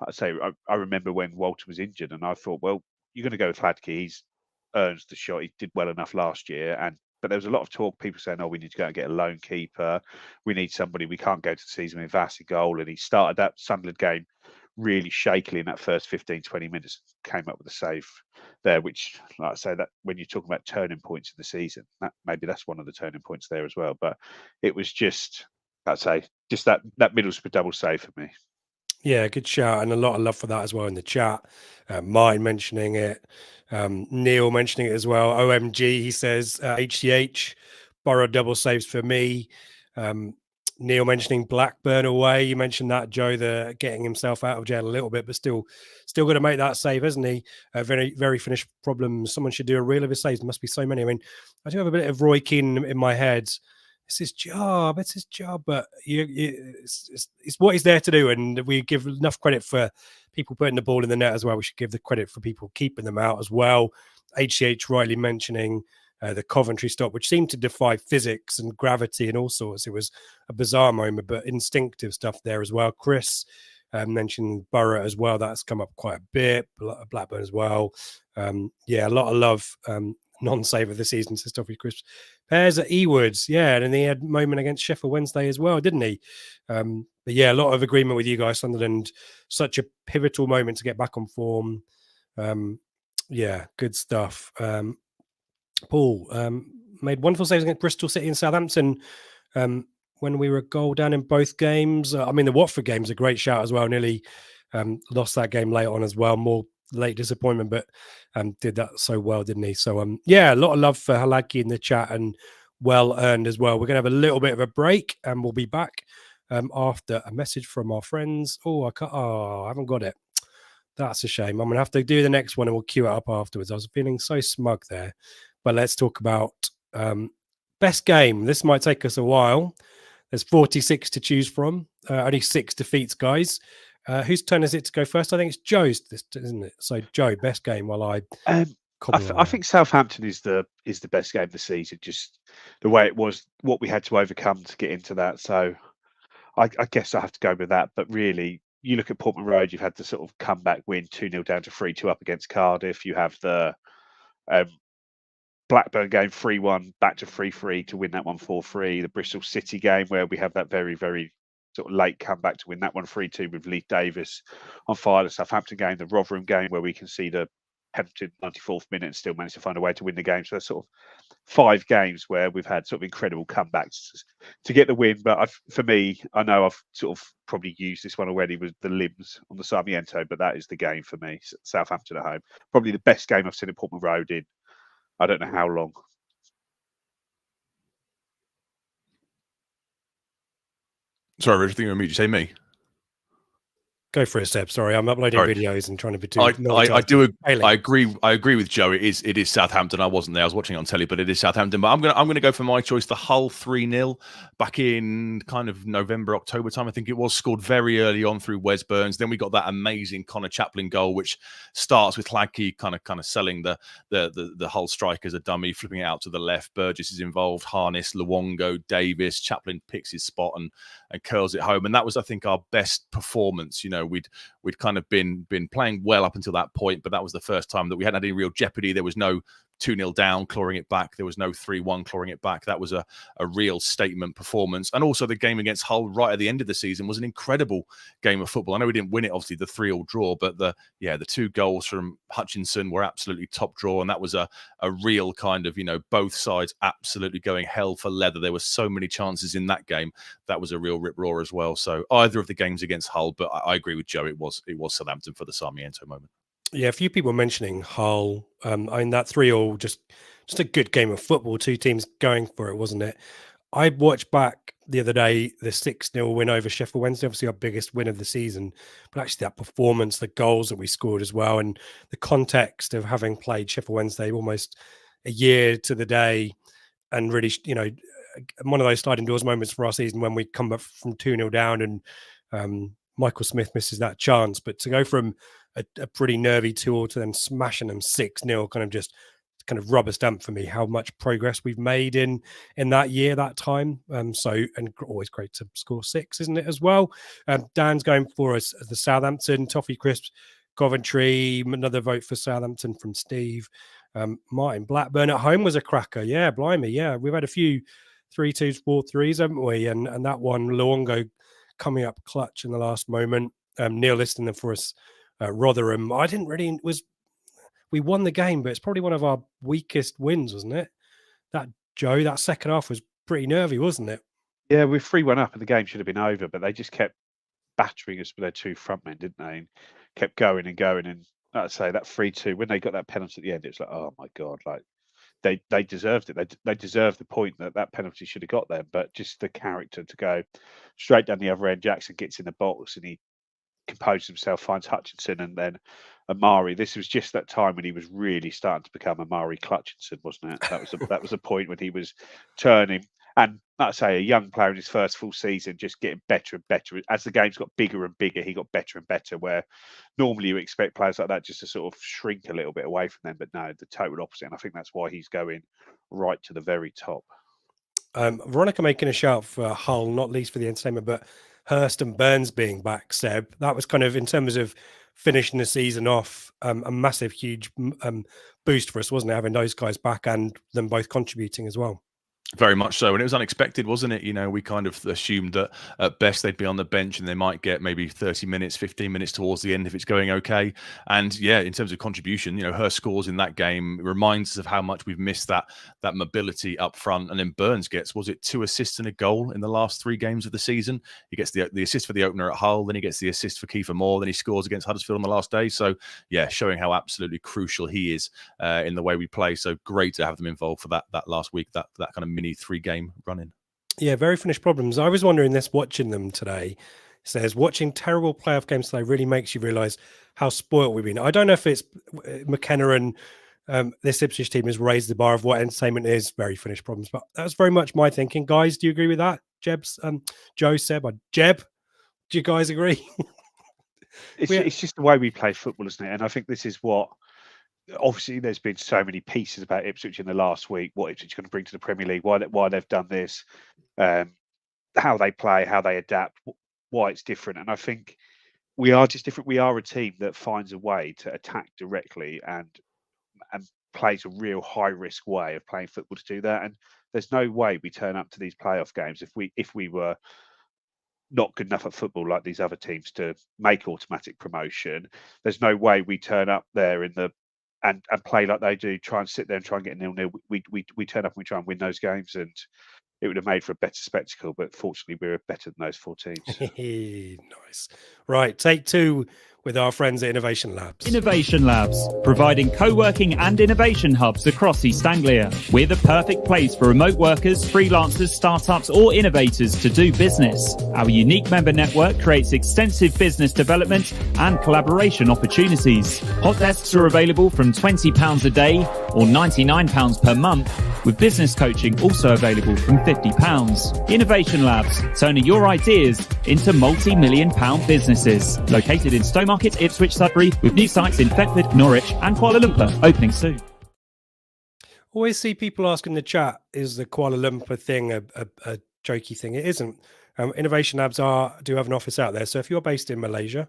like I say, I remember when Walter was injured, and I thought, well, you're going to go with Hladký. He's earned the shot. He did well enough last year, but there was a lot of talk, people saying, oh, we need to go and get a lone keeper. We need somebody. We can't go to the season with Vas in goal. And he started that Sunderland game really shakily in that first 15, 20 minutes, came up with a save there, which, like I say, that when you're talking about turning points in the season, maybe that's one of the turning points there as well. But it was just, I'd say, just that Middlesbrough double save for me. Yeah, good shout, and a lot of love for that as well in the chat. Mine mentioning it, Neil mentioning it as well. OMG, he says, HCH, Borough double saves for me. Neil mentioning Blackburn away. You mentioned that, Joe, the getting himself out of jail a little bit, but still going to make that save, isn't he? Very, very finished problems. Someone should do a reel of his saves. There must be so many. I mean, I do have a bit of Roy Keane in my head. It's his job, but it's what he's there to do, and we give enough credit for people putting the ball in the net as well. We should give the credit for people keeping them out as well. HCH rightly mentioning the Coventry stop, which seemed to defy physics and gravity and all sorts. It was a bizarre moment, but instinctive stuff there as well. Chris mentioned Borough as well. That's come up quite a bit. Blackburn as well. A lot of love. Non-save of the season to stuff with Chris Pears at Ewoods, and then he had a moment against Sheffield Wednesday as well, didn't he? But yeah, a lot of agreement with you guys. Sunderland, such a pivotal moment to get back on form. Good stuff. Paul made wonderful saves against Bristol City and Southampton when we were a goal down in both games. The Watford game's a great shout as well. Nearly lost that game late on as well. More late disappointment, but did that so well, didn't he? So a lot of love for Hladký in the chat, and well earned as well. We're gonna have a little bit of a break and we'll be back after a message from our friends. I haven't got it. That's a shame. I'm going to have to do the next one and we'll queue it up afterwards. I was feeling so smug there. But let's talk about best game. This might take us a while. There's 46 to choose from. Only 6 defeats, guys. Whose turn is it to go first? I think it's Joe's, isn't it? So, Joe, best game while I... I think Southampton is the best game of the season. Just the way it was, what we had to overcome to get into that. So I guess I have to go with that. But really, you look at Portman Road, you've had the sort of comeback win, 2-0 down to 3-2 up against Cardiff. You have the Blackburn game 3-1 back to 3-3 to win that one 4-3. The Bristol City game where we have that very, very sort of late comeback to win that one 3-2 with Leith Davis on fire. The Southampton game, the Rotherham game where we can see the penalty 94th minute and still managed to find a way to win the game. So that's sort of 5 games where we've had sort of incredible comebacks to get the win. But for me, I know I've sort of probably used this one already with the limbs on the Sarmiento, but that is the game for me. Southampton at home, probably the best game I've seen at Portman Road in I don't know how long. Sorry, Richard, you did you say me? Go for it, Seb. Sorry, I'm uploading videos and trying to be too. I agree with Joe. It is Southampton. I wasn't there. I was watching on telly, but it is Southampton. But I'm gonna go for my choice. The Hull 3-0 back in kind of November, October time. I think it was scored very early on through Wes Burns. Then we got that amazing Connor Chaplin goal, which starts with Hladky kind of selling the Hull strike as a dummy, flipping it out to the left. Burgess is involved. Harness, Luongo, Davis. Chaplin picks his spot and curls it home. And that was, I think, our best performance. You know, we'd kind of been playing well up until that point, but that was the first time that we hadn't had any real jeopardy. There was no 2-0 down, clawing it back. There was no 3-1 clawing it back. That was a real statement performance. And also the game against Hull right at the end of the season was an incredible game of football. I know we didn't win it, obviously, the 3-3 draw, but the 2 goals from Hutchinson were absolutely top draw. And that was a real kind of, both sides absolutely going hell for leather. There were so many chances in that game. That was a real rip-roar as well. So either of the games against Hull, but I agree with Joe. It was Southampton for the Sarmiento moment. Yeah, a few people mentioning Hull. I mean, that 3-3, just a good game of football. 2 teams going for it, wasn't it? I watched back the other day the 6-0 win over Sheffield Wednesday, obviously our biggest win of the season. But actually that performance, the goals that we scored as well, and the context of having played Sheffield Wednesday almost a year to the day, and really, one of those sliding doors moments for our season when we come up from 2-0 down and Michael Smith misses that chance. But to go from a pretty nervy 2-2 to then smashing them 6-0 kind of rubber stamp for me how much progress we've made in that year, that time. And always great to score 6, isn't it, as well? Dan's going for us the Southampton, Toffee Crisps, Coventry, another vote for Southampton from Steve. Martin, Blackburn at home was a cracker. Yeah, blimey. Yeah, we've had a few 3-2s, 4-3s, haven't we? And that one, Luongo coming up clutch in the last moment. Neil listing them for us. Rotherham. We won the game, but it's probably one of our weakest wins, wasn't it? That second half was pretty nervy, wasn't it? Yeah, we're 3-1 up and the game should have been over, but they just kept battering us with their 2 front men, didn't they? And kept going and going. And like I say, that 3-2, when they got that penalty at the end, it was like, oh my God, like they deserved it. They deserved the point that penalty should have got them, but just the character to go straight down the other end. Jackson gets in the box and he composes himself, finds Hutchinson, and then Amari. This was just that time when he was really starting to become Amari Clutchinson, wasn't it? That was a point when he was turning. And like I say, a young player in his first full season, just getting better and better. As the game's got bigger and bigger, he got better and better, where normally you expect players like that just to sort of shrink a little bit away from them. But no, the total opposite. And I think that's why he's going right to the very top. Veronica making a shout for Hull, not least for the entertainment, but Hurst and Burns being back, Seb. That was kind of, in terms of finishing the season off, a massive, huge boost for us, wasn't it? Having those guys back and them both contributing as well. Very much so. And it was unexpected, wasn't it? We kind of assumed that at best they'd be on the bench and they might get maybe 30 minutes, 15 minutes towards the end if it's going okay. And yeah, in terms of contribution, her scores in that game reminds us of how much we've missed that mobility up front. And then Burns gets, was it 2 assists and a goal in the last 3 games of the season? He gets the assist for the opener at Hull, then he gets the assist for Kiefer Moore, then he scores against Huddersfield on the last day. So yeah, showing how absolutely crucial he is in the way we play. So great to have them involved for that last week, that kind of mini 3-game run-in. Yeah, very finished problems. I was wondering this watching them today. It says watching terrible playoff games today really makes you realise how spoilt we've been. I don't know if it's McKenna and this Ipswich team has raised the bar of what entertainment is. Very finished problems, but that's very much my thinking. Guys, do you agree with that? Jeb's, Joe, Seb, Jeb, do you guys agree? It's just the way we play football, isn't it? And I think this is what. Obviously, there's been so many pieces about Ipswich in the last week. What Ipswich are going to bring to the Premier League? Why they've done this? How they play? How they adapt? Why it's different? And I think we are just different. We are a team that finds a way to attack directly and plays a real high risk way of playing football to do that. And there's no way we turn up to these playoff games if we were not good enough at football like these other teams to make automatic promotion. There's no way we turn up there in the and play like they do, try and sit there and try and get 0-0. We turn up and we try and win those games, and it would have made for a better spectacle. But fortunately, we're better than those 4 teams. Nice. Right, take 2 with our friends at Innovation Labs. Innovation Labs, providing co-working and innovation hubs across East Anglia. We're the perfect place for remote workers, freelancers, startups or innovators to do business. Our unique member network creates extensive business development and collaboration opportunities. Hot desks are available from £20 a day or £99 per month, with business coaching also available from £50. Innovation Labs, turning your ideas into multi-million pound businesses. Located in Stowmarket, Ipswich, Sudbury, with new sites in Thetford, Norwich and Kuala Lumpur opening soon. Always see people asking in the chat, is the Kuala Lumpur thing a jokey thing? It isn't. Innovation Labs do have an office out there. So if you're based in Malaysia,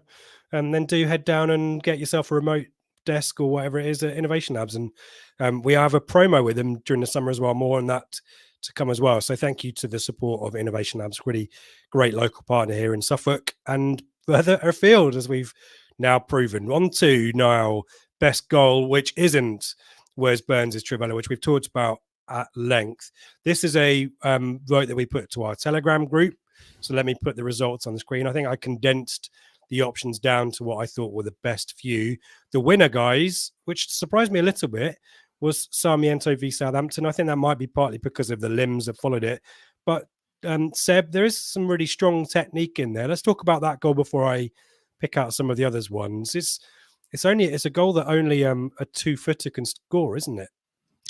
then do head down and get yourself a remote desk or whatever it is at Innovation Labs. And we have a promo with them during the summer as well. More on that to come as well. So thank you to the support of Innovation Labs, really great local partner here in Suffolk and further afield, as we've now proven. On to now best goal, which isn't Wes Burns' Trivella, which we've talked about at length. This is a vote that we put to our Telegram group. So let me put the results on the screen. I think I condensed the options down to what I thought were the best few. The winner, guys, which surprised me a little bit, was Sarmiento v Southampton. I think that might be partly because of the limbs that followed it. But Seb, there is some really strong technique in there. Let's talk about that goal before I pick out some of the others ones. It's a goal that only a 2-footer can score, isn't it?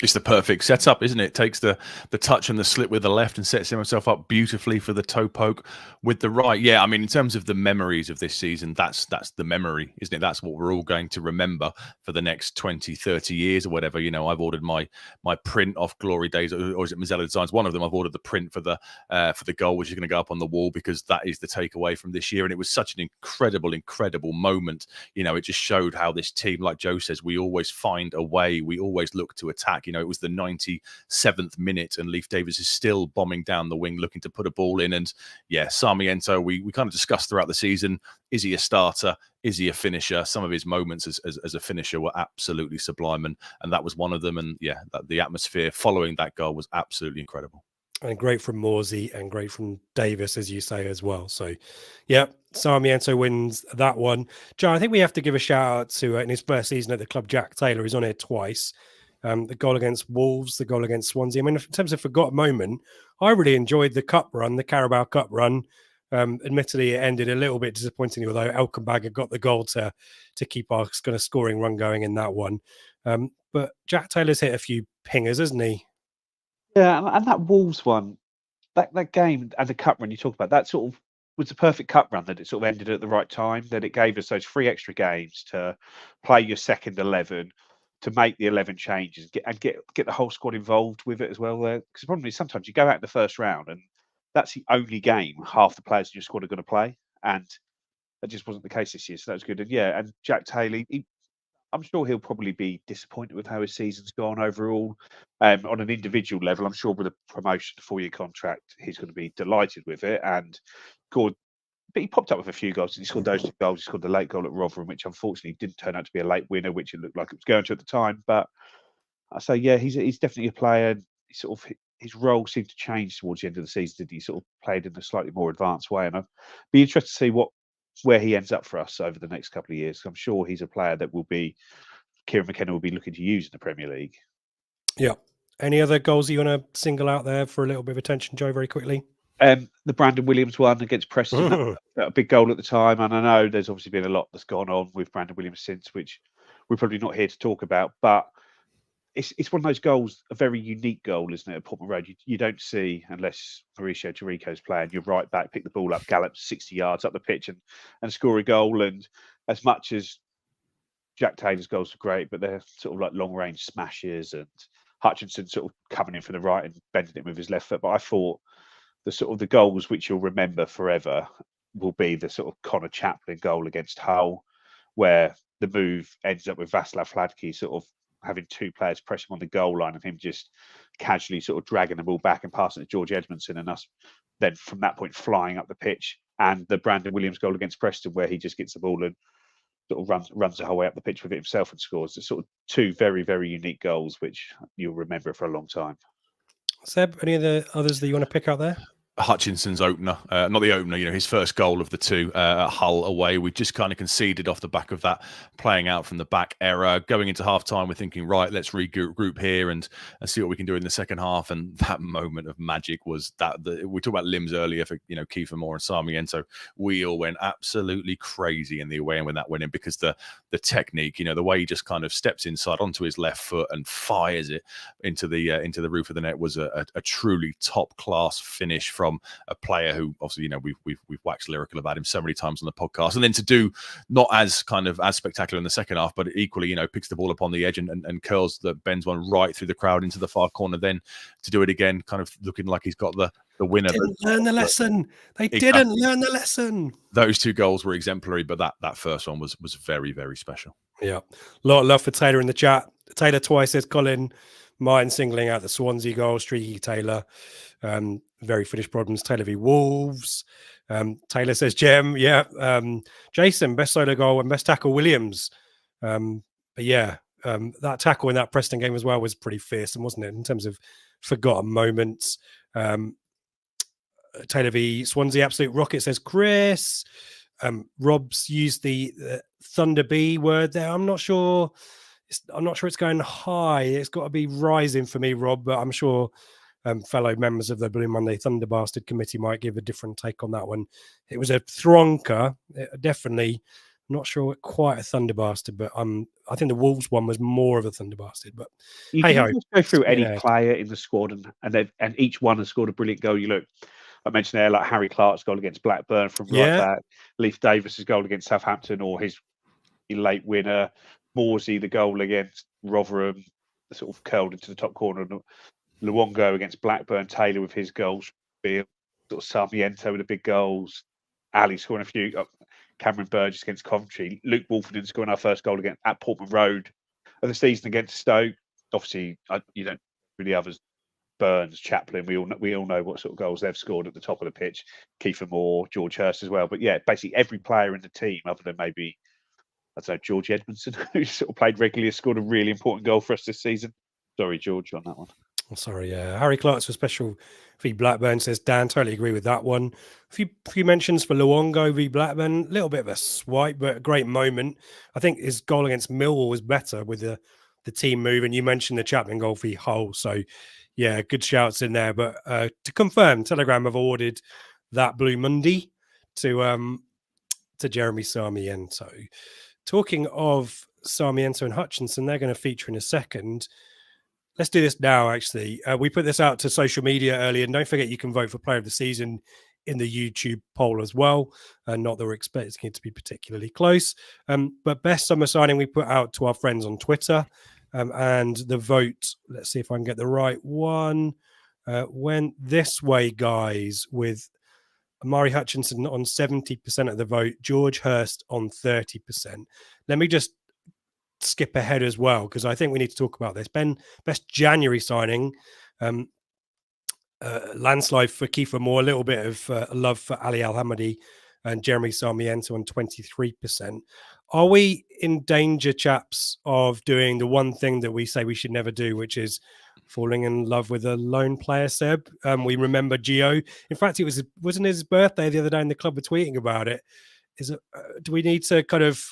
It's the perfect setup, isn't it? Takes the touch and the slip with the left and sets himself up beautifully for the toe poke with the right. Yeah, I mean, in terms of the memories of this season, that's the memory, isn't it? That's what we're all going to remember for the next 20, 30 years or whatever. You know, I've ordered my print off Glory Days, or is it Mazzella Designs? One of them, I've ordered the print for the goal, which is going to go up on the wall, because that is the takeaway from this year. And it was such an incredible moment. You know, it just showed how this team, like Joe says, we always find a way. We always look to attack. You know, it was the 97th minute and Leif Davis is still bombing down the wing, looking to put a ball in. And yeah, Sarmiento, we kind of discussed throughout the season, is he a starter? Is he a finisher? Some of his moments as a finisher were absolutely sublime. And that was one of them. And yeah, the atmosphere following that goal was absolutely incredible. And great from Morsey and great from Davis, as you say, as well. So, yeah, Sarmiento wins that one. Joe, I think we have to give a shout out to, in his first season at the club, Jack Taylor. He's on here twice. The goal against Wolves, the goal against Swansea. I mean, in terms of forgotten moment, I really enjoyed the cup run, the Carabao Cup run. Admittedly, it ended a little bit disappointingly, although Elkenbagger got the goal to keep our kind of scoring run going in that one. But Jack Taylor's hit a few pingers, hasn't he? Yeah, and that Wolves one, that game and the cup run you talk about, that sort of was the perfect cup run, that it sort of ended at the right time, that it gave us those 3 extra games to play your second 11, to make the 11 changes and get the whole squad involved with it as well. Because the problem is sometimes you go out in the first round and that's the only game half the players in your squad are going to play, and that just wasn't the case this year. So that was good. And yeah, and Jack Taylor, I'm sure he'll probably be disappointed with how his season's gone overall. On an individual level, I'm sure with a promotion to 4-year contract, he's going to be delighted with it. And good, but he popped up with a few goals. He scored those 2 goals. He scored the late goal at Rotherham, which unfortunately didn't turn out to be a late winner, which it looked like it was going to at the time. But I say, yeah, he's definitely a player. Sort of his role seemed to change towards the end of the season. Did he sort of played in a slightly more advanced way? And I'd be interested to see where he ends up for us over the next couple of years. I'm sure he's a player that Kieran McKenna will be looking to use in the Premier League. Yeah. Any other goals you want to single out there for a little bit of attention, Joe, very quickly? The Brandon Williams one against Preston, that a big goal at the time. And I know there's obviously been a lot that's gone on with Brandon Williams since, which we're probably not here to talk about. But it's one of those goals, a very unique goal, isn't it, at Portman Road? You don't see, unless Mauricio Taricco's playing, you're right back, pick the ball up, gallop 60 yards up the pitch and score a goal. And as much as Jack Taylor's goals are great, but they're sort of like long-range smashes, and Hutchinson sort of coming in from the right and bending it with his left foot. But I thought the goals which you'll remember forever will be the sort of Connor Chaplin goal against Hull, where the move ends up with Václav Hladký sort of having two players press him on the goal line and him just casually sort of dragging the ball back and passing it to George Edmondson, and us then from that point flying up the pitch. And the Brandon Williams goal against Preston, where he just gets the ball and sort of runs the whole way up the pitch with it himself and scores. It's sort of two very, very unique goals, which you'll remember for a long time. Seb, any of the others that you want to pick out there? Hutchinson's opener, not the opener, his first goal of the two at Hull away. We just kind of conceded off the back of that playing out from the back error. Going into half time, we're thinking, right, let's regroup here and see what we can do in the second half. And that moment of magic was that we talked about limbs earlier for Kiefer Moore and Sarmiento. We all went absolutely crazy in the away end when that went in, because the technique, the way he just kind of steps inside onto his left foot and fires it into the roof of the net was a truly top class finish from a player who obviously we've waxed lyrical about him so many times on the podcast, and then to do not as spectacular in the second half, but equally picks the ball up on the edge and curls bends one right through the crowd into the far corner, then to do it again, kind of looking like he's got the winner. Didn't learn the lesson. They didn't learn the lesson. Those two goals were exemplary, but that first one was very, very special. Yeah, a lot of love for Taylor in the chat. Taylor twice says Colin Martin singling out the Swansea goal. Streaky Taylor. Very finished problems. Taylor v Wolves. Taylor says Gem. Yeah. Jason, best solo goal and best tackle Williams. But yeah, that tackle in that Preston game as well was pretty fearsome, wasn't it? In terms of forgotten moments. Taylor v Swansea, absolute rocket, says Chris. Rob's used the Thunder B word there. I'm not sure it's going high. It's got to be rising for me, Rob, but I'm sure fellow members of the Blue Monday Thunder Bastard committee might give a different take on that one. It was a thronker, definitely. Not sure quite a Thunder Bastard, but I think the Wolves one was more of a Thunder Bastard. But you can just go through any player in the squad, and each one has scored a brilliant goal. You look, I mentioned there, like Harry Clark's goal against Blackburn from right back, Leif Davis's goal against Southampton, or his late winner, Morsey, the goal against Rotherham, sort of curled into the top corner. Luongo against Blackburn, Taylor with his goals, sort of Sarmiento with the big goals, Ali scoring a few, Cameron Burgess against Coventry, Luke Wolfenden scoring our first goal again at Portman Road of the season against Stoke. Obviously, you don't really others. Burns, Chaplin, we all know what sort of goals they've scored at the top of the pitch. Kiefer Moore, George Hurst as well. But yeah, basically every player in the team, other than maybe George Edmondson, who sort of played regularly, has scored a really important goal for us this season. Sorry, George, on that one. Sorry, Harry Clark's for special v Blackburn, says Dan. Totally agree with that one. A few mentions for Luongo v Blackburn. A little bit of a swipe, but a great moment. I think his goal against Millwall was better with the team move. And you mentioned the Chaplin goal v Hull. So, yeah, good shouts in there. But to confirm, Telegram have awarded that Blue Monday to Jeremy Sarmiento. Talking of Sarmiento and Hutchinson, they're going to feature in a second. Let's do this now, actually. We put this out to social media earlier, and don't forget you can vote for Player of the Season in the YouTube poll as well. Not that we're expecting it to be particularly close. But best summer signing we put out to our friends on Twitter. And the vote, let's see if I can get the right one, went this way, guys, with Amari Hutchinson on 70% of the vote, George Hurst on 30%. Let me just skip ahead as well, because I think we need to talk about this. Best January signing, landslide for Kiefer Moore, a little bit of love for Ali Al-Hamadi and Jeremy Sarmiento on 23%. Are we in danger, chaps, of doing the one thing that we say we should never do, which is falling in love with a lone player, Seb? We remember Gio. In fact, wasn't his birthday the other day, and the club were tweeting about it. Do we need to kind of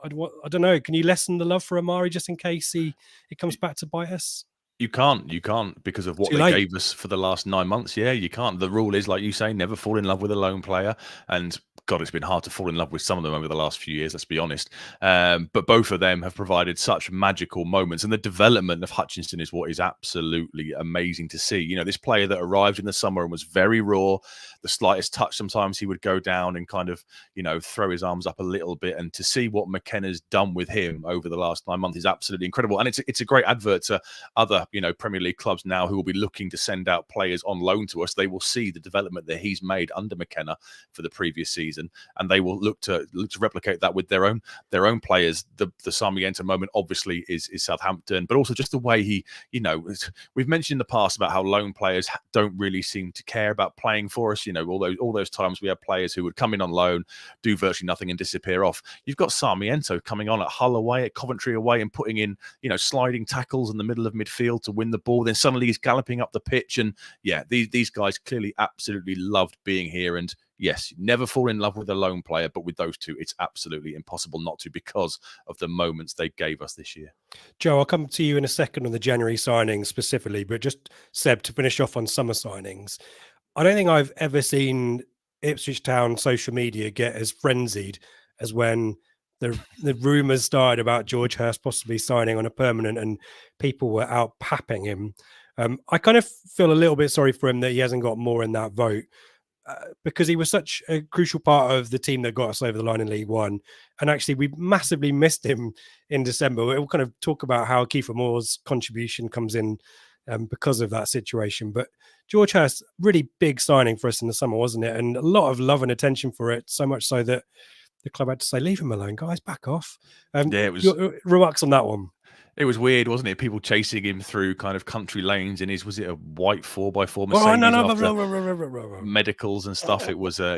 I don't know. Can you lessen the love for Amari just in case it comes back to bite us? You can't because of what Too they late. gave us for the last 9 months. Yeah, you can't. The rule is, like you say, never fall in love with a lone player. And God, it's been hard to fall in love with some of them over the last few years, let's be honest. But both of them have provided such magical moments. And the development of Hutchinson is what is absolutely amazing to see. You know, this player that arrived in the summer and was very raw, the slightest touch, sometimes he would go down and kind of, you know, throw his arms up a little bit. And to see what McKenna's done with him over the last 9 months is absolutely incredible. And it's a great advert to other, you know, Premier League clubs now who will be looking to send out players on loan to us. They will see the development that he's made under McKenna for the previous season, and they will look to replicate that with their own players. The Sarmiento moment obviously is Southampton, but also just the way he, you know, we've mentioned in the past about how loan players don't really seem to care about playing for us. You know, all those times we had players who would come in on loan, do virtually nothing and disappear off. You've got Sarmiento coming on at Hull away, at Coventry away, and putting in, you know, sliding tackles in the middle of midfield to win the ball. Then suddenly he's galloping up the pitch, and yeah, these guys clearly absolutely loved being here. And yes, never fall in love with a lone player, but with those two, it's absolutely impossible not to, because of the moments they gave us this year. Joe, I'll come to you in a second on the January signings specifically, but just Seb, to finish off on summer signings, I don't think I've ever seen Ipswich Town social media get as frenzied as when the rumours started about George Hurst possibly signing on a permanent, and people were out papping him. I kind of feel a little bit sorry for him that he hasn't got more in that vote, because he was such a crucial part of the team that got us over the line in League One. And actually, we massively missed him in December. We'll kind of talk about how Kiefer Moore's contribution comes in because of that situation. But George Hurst, really big signing for us in the summer, wasn't it? And a lot of love and attention for it, so much so that the club had to say, leave him alone, guys, back off. Yeah, it was. Your remarks on that one? It was weird, wasn't it? People chasing him through kind of country lanes in his, was it a white 4x4 Mercedes? Medicals and stuff. It was a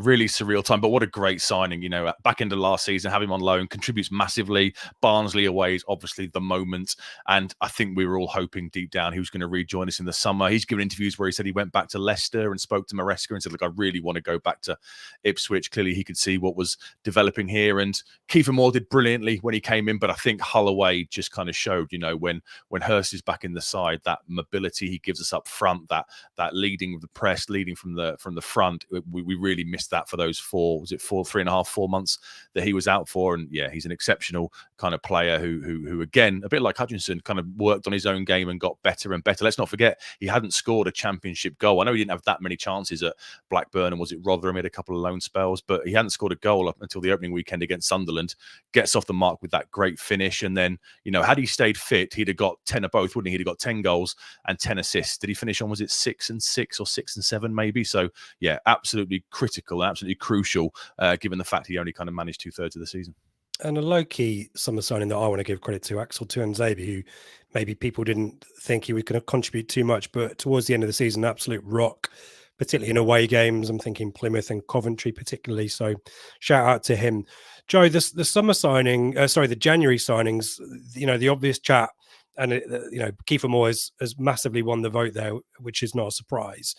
really surreal time, but what a great signing. You know, back into last season, have him on loan, contributes massively. Barnsley away is obviously the moment, and I think we were all hoping deep down he was going to rejoin us in the summer. He's given interviews where he said he went back to Leicester and spoke to Maresca and said, look, I really want to go back to Ipswich. Clearly he could see what was developing here, and Kiefer Moore did brilliantly when he came in, but I think Hull away just kind of showed, you know, when Hurst is back in the side, that mobility he gives us up front, that leading of the press, leading from the front, we really missed that for those 3.5, 4 months that he was out for. And yeah, he's an exceptional kind of player who again, a bit like Hutchinson, kind of worked on his own game and got better and better. Let's not forget, he hadn't scored a championship goal. I know he didn't have that many chances at Blackburn, and was it Rotherham? He had a couple of loan spells, but he hadn't scored a goal up until the opening weekend against Sunderland. Gets off the mark with that great finish, and then, you know, had he stayed fit, he'd have got 10 of both, wouldn't he? He'd have got 10 goals and 10 assists. Did he finish on, was it 6 and 6 or 6 and 7 maybe? So yeah, absolutely critical, absolutely crucial, given the fact he only kind of managed 2/3 of the season. And a low-key summer signing that I want to give credit to, Axel Tuanzebe, who maybe people didn't think he was going to contribute too much, but towards the end of the season, absolute rock, particularly in away games. I'm thinking Plymouth and Coventry particularly. So shout out to him. Joe, the summer signing, the January signings, you know, the obvious chat, and you know, Kiefer Moore has massively won the vote there, which is not a surprise.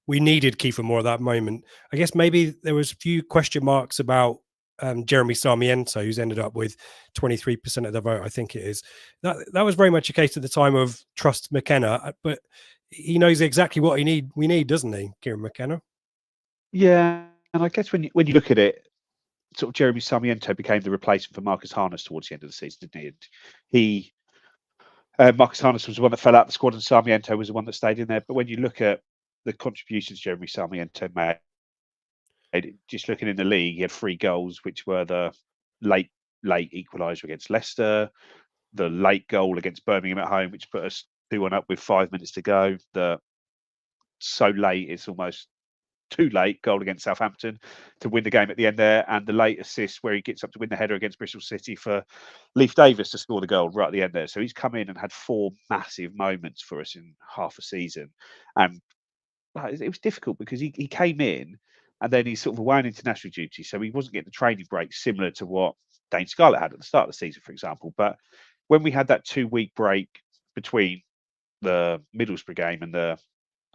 We needed Kiefer Moore at that moment. I guess maybe there was a few question marks about Jeremy Sarmiento, who's ended up with 23% of the vote, I think it is. That was very much a case at the time of trust McKenna, but he knows exactly what we need, doesn't he, Kieran McKenna? Yeah, and I guess when you look at it, sort of Jeremy Sarmiento became the replacement for Marcus Harness towards the end of the season, didn't he? Marcus Harness was the one that fell out the squad, and Sarmiento was the one that stayed in there. But when you look at the contributions Jeremy Sarmiento made, just looking in the league, he had 3 goals, which were the late equaliser against Leicester, the late goal against Birmingham at home, which put us 2-1 up with 5 minutes to go. The so late it's almost too late goal against Southampton to win the game at the end there, and the late assist where he gets up to win the header against Bristol City for Leif Davis to score the goal right at the end there. So he's come in and had 4 massive moments for us in half a season, and it was difficult because he came in and then he's sort of away on international duty, so he wasn't getting the training break similar to what Dane Scarlett had at the start of the season, for example. But when we had that 2-week break between the Middlesbrough game and the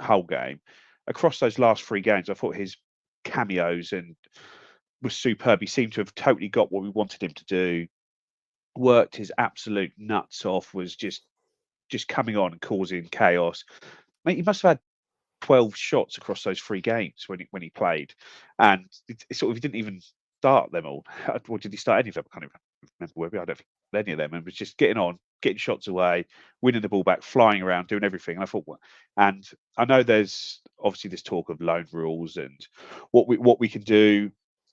Hull game, across those last 3 games, I thought his cameos and was superb. He seemed to have totally got what we wanted him to do. worked his absolute nuts off, was just coming on and causing chaos. Mate, he must have had 12 shots across those 3 games when he played, and it sort of, he didn't even start them all. Or did he start any of them? I can't even remember whether. I don't think any of them, and was just getting on, getting shots away, winning the ball back, flying around, doing everything. And I thought, well, and I know there's obviously this talk of loan rules and what we can do.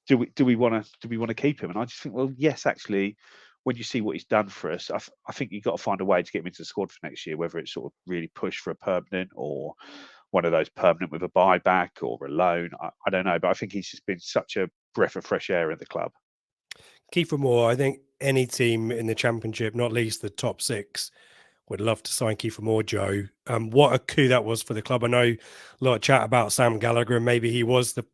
Do we want to keep him? And I just think, well, yes, actually, when you see what he's done for us, I think you've got to find a way to get him into the squad for next year, whether it's sort of really push for a permanent or one of those permanent with a buyback or a loan. I don't know, but I think he's just been such a breath of fresh air in the club. Kiefer Moore, I think any team in the Championship, not least the top 6, would love to sign Kiefer Moore, Joe. What a coup that was for the club. I know a lot of chat about Sam Gallagher, and maybe he was the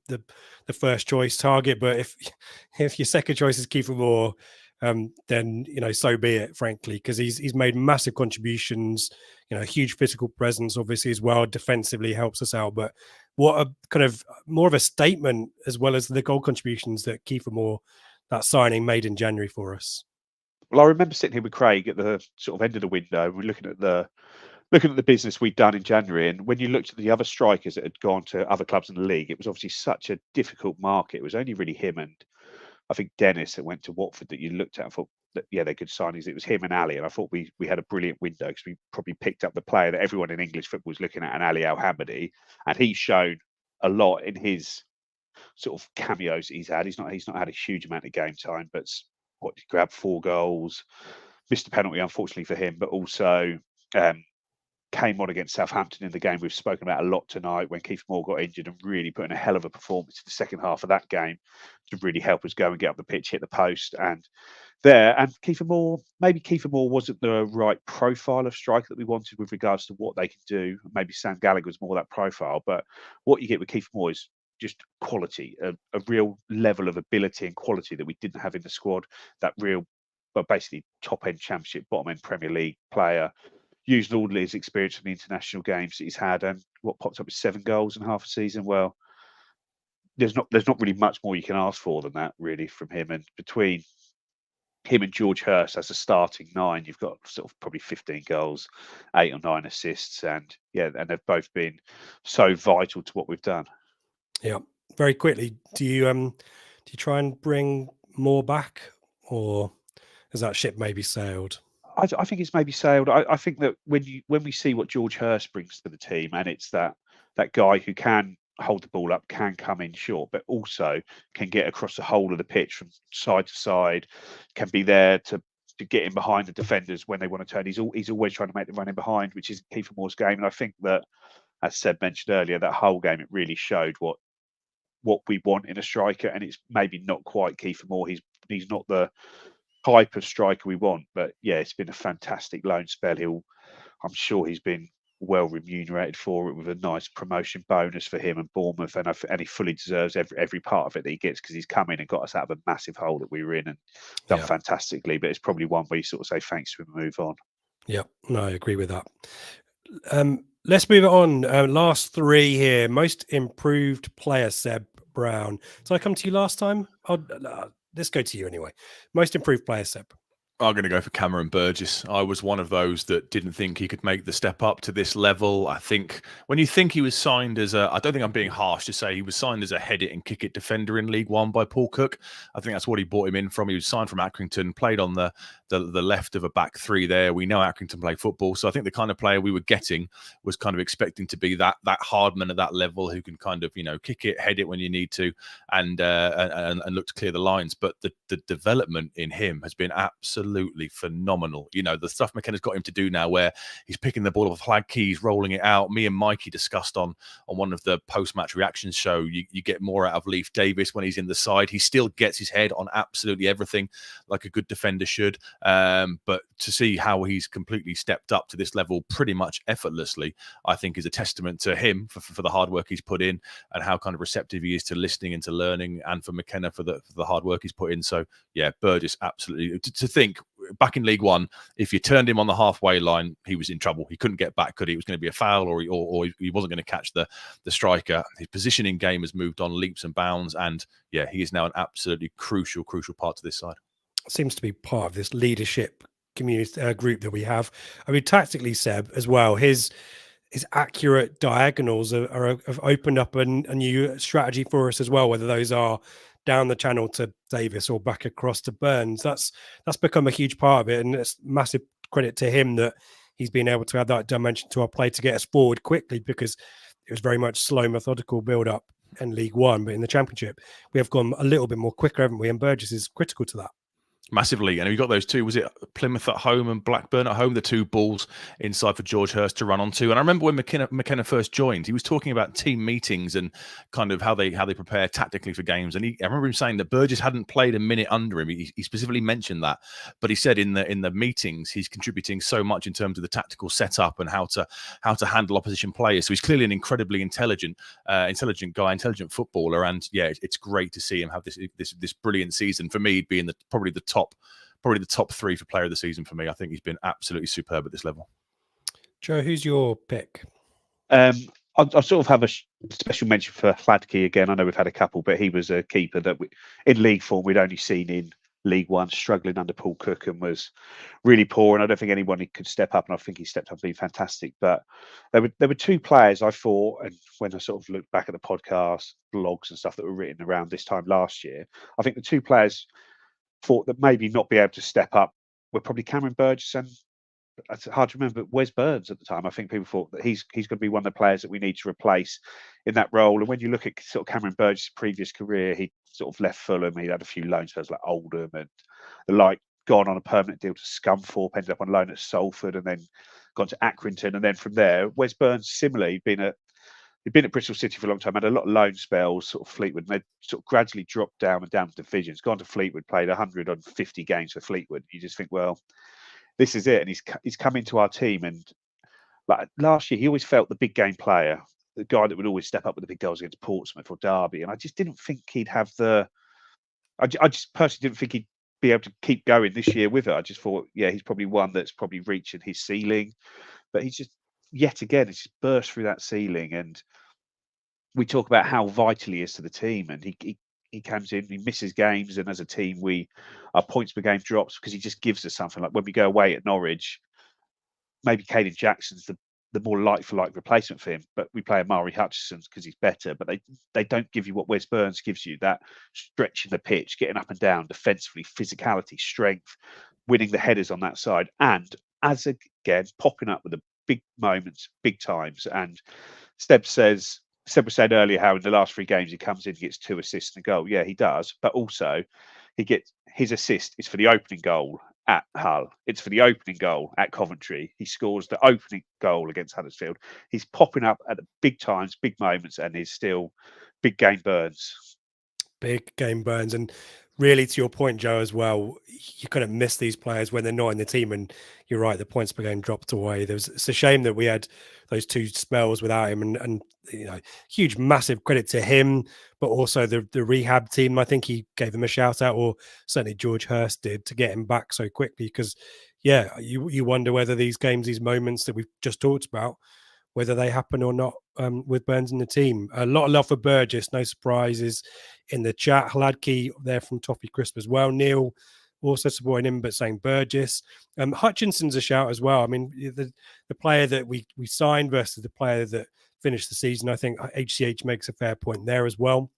first choice target, but if your second choice is Kiefer Moore, then so be it, frankly, because he's made massive contributions. Huge physical presence, obviously, as well. Defensively helps us out, but what a kind of more of a statement, as well as the goal contributions that Kiefer Moore, that signing, made in January for us. Well, I remember sitting here with Craig at the sort of end of the window. We're looking at the business we'd done in January, and when you looked at the other strikers that had gone to other clubs in the league, it was obviously such a difficult market. It was only really him and I think Dennis that went to Watford that you looked at and thought that, yeah, they're good signings. It was him and Ali, and I thought we had a brilliant window because we probably picked up the player that everyone in English football was looking at, and Ali Al-Hamadi, and he's shown a lot in his sort of cameos he's had. He's not had a huge amount of game time, but what, he grabbed 4 goals, missed a penalty unfortunately for him, but also came on against Southampton in the game we've spoken about a lot tonight when Kiefer Moore got injured, and really put in a hell of a performance in the second half of that game to really help us go and get up the pitch, hit the post, and Kiefer Moore wasn't the right profile of striker that we wanted with regards to what they can do. Maybe Sam Gallagher was more that profile, but what you get with Kiefer Moore is just quality, a real level of ability and quality that we didn't have in the squad. That real, but basically top end Championship, bottom end Premier League player, using all his experience from the international games that he's had, and what popped up with 7 goals in half a season. Well, there's not really much more you can ask for than that, really, from him. And between him and George Hurst as a starting 9, you've got sort of probably 15 goals, 8 or 9 assists, and they've both been so vital to what we've done. Yeah, very quickly, do you try and bring Moore back, or has that ship maybe sailed? I think it's maybe sailed. I think that when we see what George Hurst brings to the team, and it's that guy who can hold the ball up, can come in short, but also can get across the whole of the pitch from side to side, can be there to get in behind the defenders when they want to turn. He's always trying to make them run in behind, which is Kiefer Moore's game. And I think that, as Seb mentioned earlier, that whole game, it really showed what we want in a striker, and it's maybe not quite Kiefer Moore. He's not the type of striker we want, but yeah, it's been a fantastic loan spell. I'm sure he's been well remunerated for it, with a nice promotion bonus for him and Bournemouth, and he fully deserves every part of it that he gets, because he's come in and got us out of a massive hole that we were in and done fantastically. But it's probably one where you sort of say thanks to him and move on. Yeah, no, I agree with that. Let's move on. Last 3 here. Most improved player, Seb Brown. Did I come to you last time? Let's go to you anyway. Most improved player, Seb. I'm going to go for Cameron Burgess. I was one of those that didn't think he could make the step up to this level. I think when you think he was signed as I don't think I'm being harsh to say he was signed as a head it and kick it defender in League One by Paul Cook. I think that's what he brought him in from. He was signed from Accrington, played on the left of a back 3 there. We know Accrington play football, so I think the kind of player we were getting was kind of expecting to be that hardman at that level who can kind of kick it, head it when you need to, and look to clear the lines. But the development in him has been absolutely phenomenal. The stuff McKenna's got him to do now, where he's picking the ball off flag keys, rolling it out. Me and Mikey discussed on one of the post-match reactions show, you get more out of Leif Davis when he's in the side. He still gets his head on absolutely everything, like a good defender should. But to see how he's completely stepped up to this level pretty much effortlessly, I think is a testament to him for the hard work he's put in, and how kind of receptive he is to listening and to learning, and for McKenna for the hard work he's put in. So yeah, Burgess, absolutely. To think back in League One, if you turned him on the halfway line, he was in trouble. He couldn't get back, could he? It was going to be a foul, or he wasn't going to catch the striker. His positioning game has moved on leaps and bounds, and yeah, he is now an absolutely crucial part to this side. seems to be part of this leadership community group that we have. I mean, tactically, Seb, as well, his accurate diagonals have opened up a new strategy for us as well, whether those are down the channel to Davis or back across to Burns. That's become a huge part of it, and it's massive credit to him that he's been able to add that dimension to our play to get us forward quickly, because it was very much slow, methodical build-up in League One, but in the Championship we have gone a little bit more quicker, haven't we? And Burgess is critical to that. Massively. And we got those two, was it Plymouth at home and Blackburn at home, the two balls inside for George Hurst to run onto. And I remember when McKenna first joined, he was talking about team meetings and kind of how they prepare tactically for games. And I remember him saying that Burgess hadn't played a minute under him. He specifically mentioned that, but he said in the meetings he's contributing so much in terms of the tactical setup and how to handle opposition players. So he's clearly an incredibly intelligent guy, intelligent footballer. And yeah, it's great to see him have this brilliant season. For me, being probably the top three for player of the season for me. I think he's been absolutely superb at this level. Joe, who's your pick? I sort of have a special mention for Hladky again. I know we've had a couple, but he was a keeper that in league form we'd only seen in League One, struggling under Paul Cook, and was really poor. And I don't think anyone could step up. And I think he stepped up being fantastic. But there were two players I thought, and when I sort of looked back at the podcast, blogs and stuff that were written around this time last year, I think the two players thought that maybe not be able to step up were probably Cameron Burgess and, it's hard to remember, Wes Burns at the time. I think people thought that he's going to be one of the players that we need to replace in that role. And when you look at sort of Cameron Burgess' previous career, he sort of left Fulham. He had a few loan spells like Oldham and the like, gone on a permanent deal to Scunthorpe, ended up on loan at Salford, and then gone to Accrington. And then from there, Wes Burns, similarly, he'd been at Bristol City for a long time, had a lot of loan spells, sort of Fleetwood, and they'd sort of gradually dropped down and down divisions, gone to Fleetwood, played 150 games for Fleetwood. You just think, well, this is it. And he's come into our team, and like last year, he always felt the big game player, the guy that would always step up with the big goals against Portsmouth or Derby. And I just didn't think he'd have I just personally didn't think he'd be able to keep going this year with it. I just thought, yeah, he's probably one that's probably reaching his ceiling, but he's just, yet again, it's just burst through that ceiling. And we talk about how vital he is to the team, and he comes in, he misses games, and as a team, our points per game drops because he just gives us something. Like when we go away at Norwich, maybe Caden Jackson's the more like-for-like replacement for him, but we play Amari Hutchinson because he's better, but they don't give you what Wes Burns gives you, that stretching the pitch, getting up and down, defensively, physicality, strength, winning the headers on that side, and as again, popping up with the big moments, big times. And Seb was saying earlier how in the last 3 games he comes in, he gets 2 assists and a goal. Yeah, he does, but also he gets his assist is for the opening goal at Hull. It's for the opening goal at Coventry. He scores the opening goal against Huddersfield. He's popping up at the big times, big moments, and he's still big game Burns. Big game Burns. And really, to your point, Joe, as well, you kind of miss these players when they're not in the team. And you're right, the points per game dropped away. It's a shame that we had those 2 spells without him. And you know, huge, massive credit to him, but also the rehab team. I think he gave them a shout out, or certainly George Hurst did, to get him back so quickly. Because, yeah, you wonder whether these games, these moments that we've just talked about, whether they happen or not with Burns in the team. A lot of love for Burgess, no surprises in the chat. Hladky there from Toffee Crisp as well. Neil also supporting him, but saying Burgess. Hutchinson's a shout as well. I mean, the player that we signed versus the player that finished the season, I think HCH makes a fair point there as well.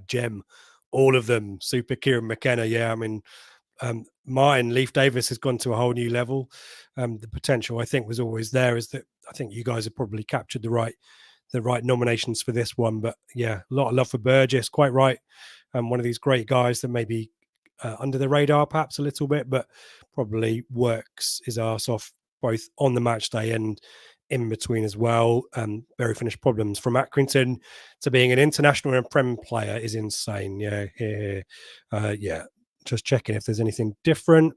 Gem, all of them, super. Kieran McKenna, yeah, I mean, mine, Leif Davis, has gone to a whole new level. The potential, I think, was always there. Is that I think you guys have probably captured the right nominations for this one. But yeah, a lot of love for Burgess. Quite right. One of these great guys that maybe under the radar perhaps a little bit, but probably works his arse off both on the match day and in between as well. Very finished problems from Accrington to being an international and Prem player is insane. Yeah, yeah. Just checking if there's anything different.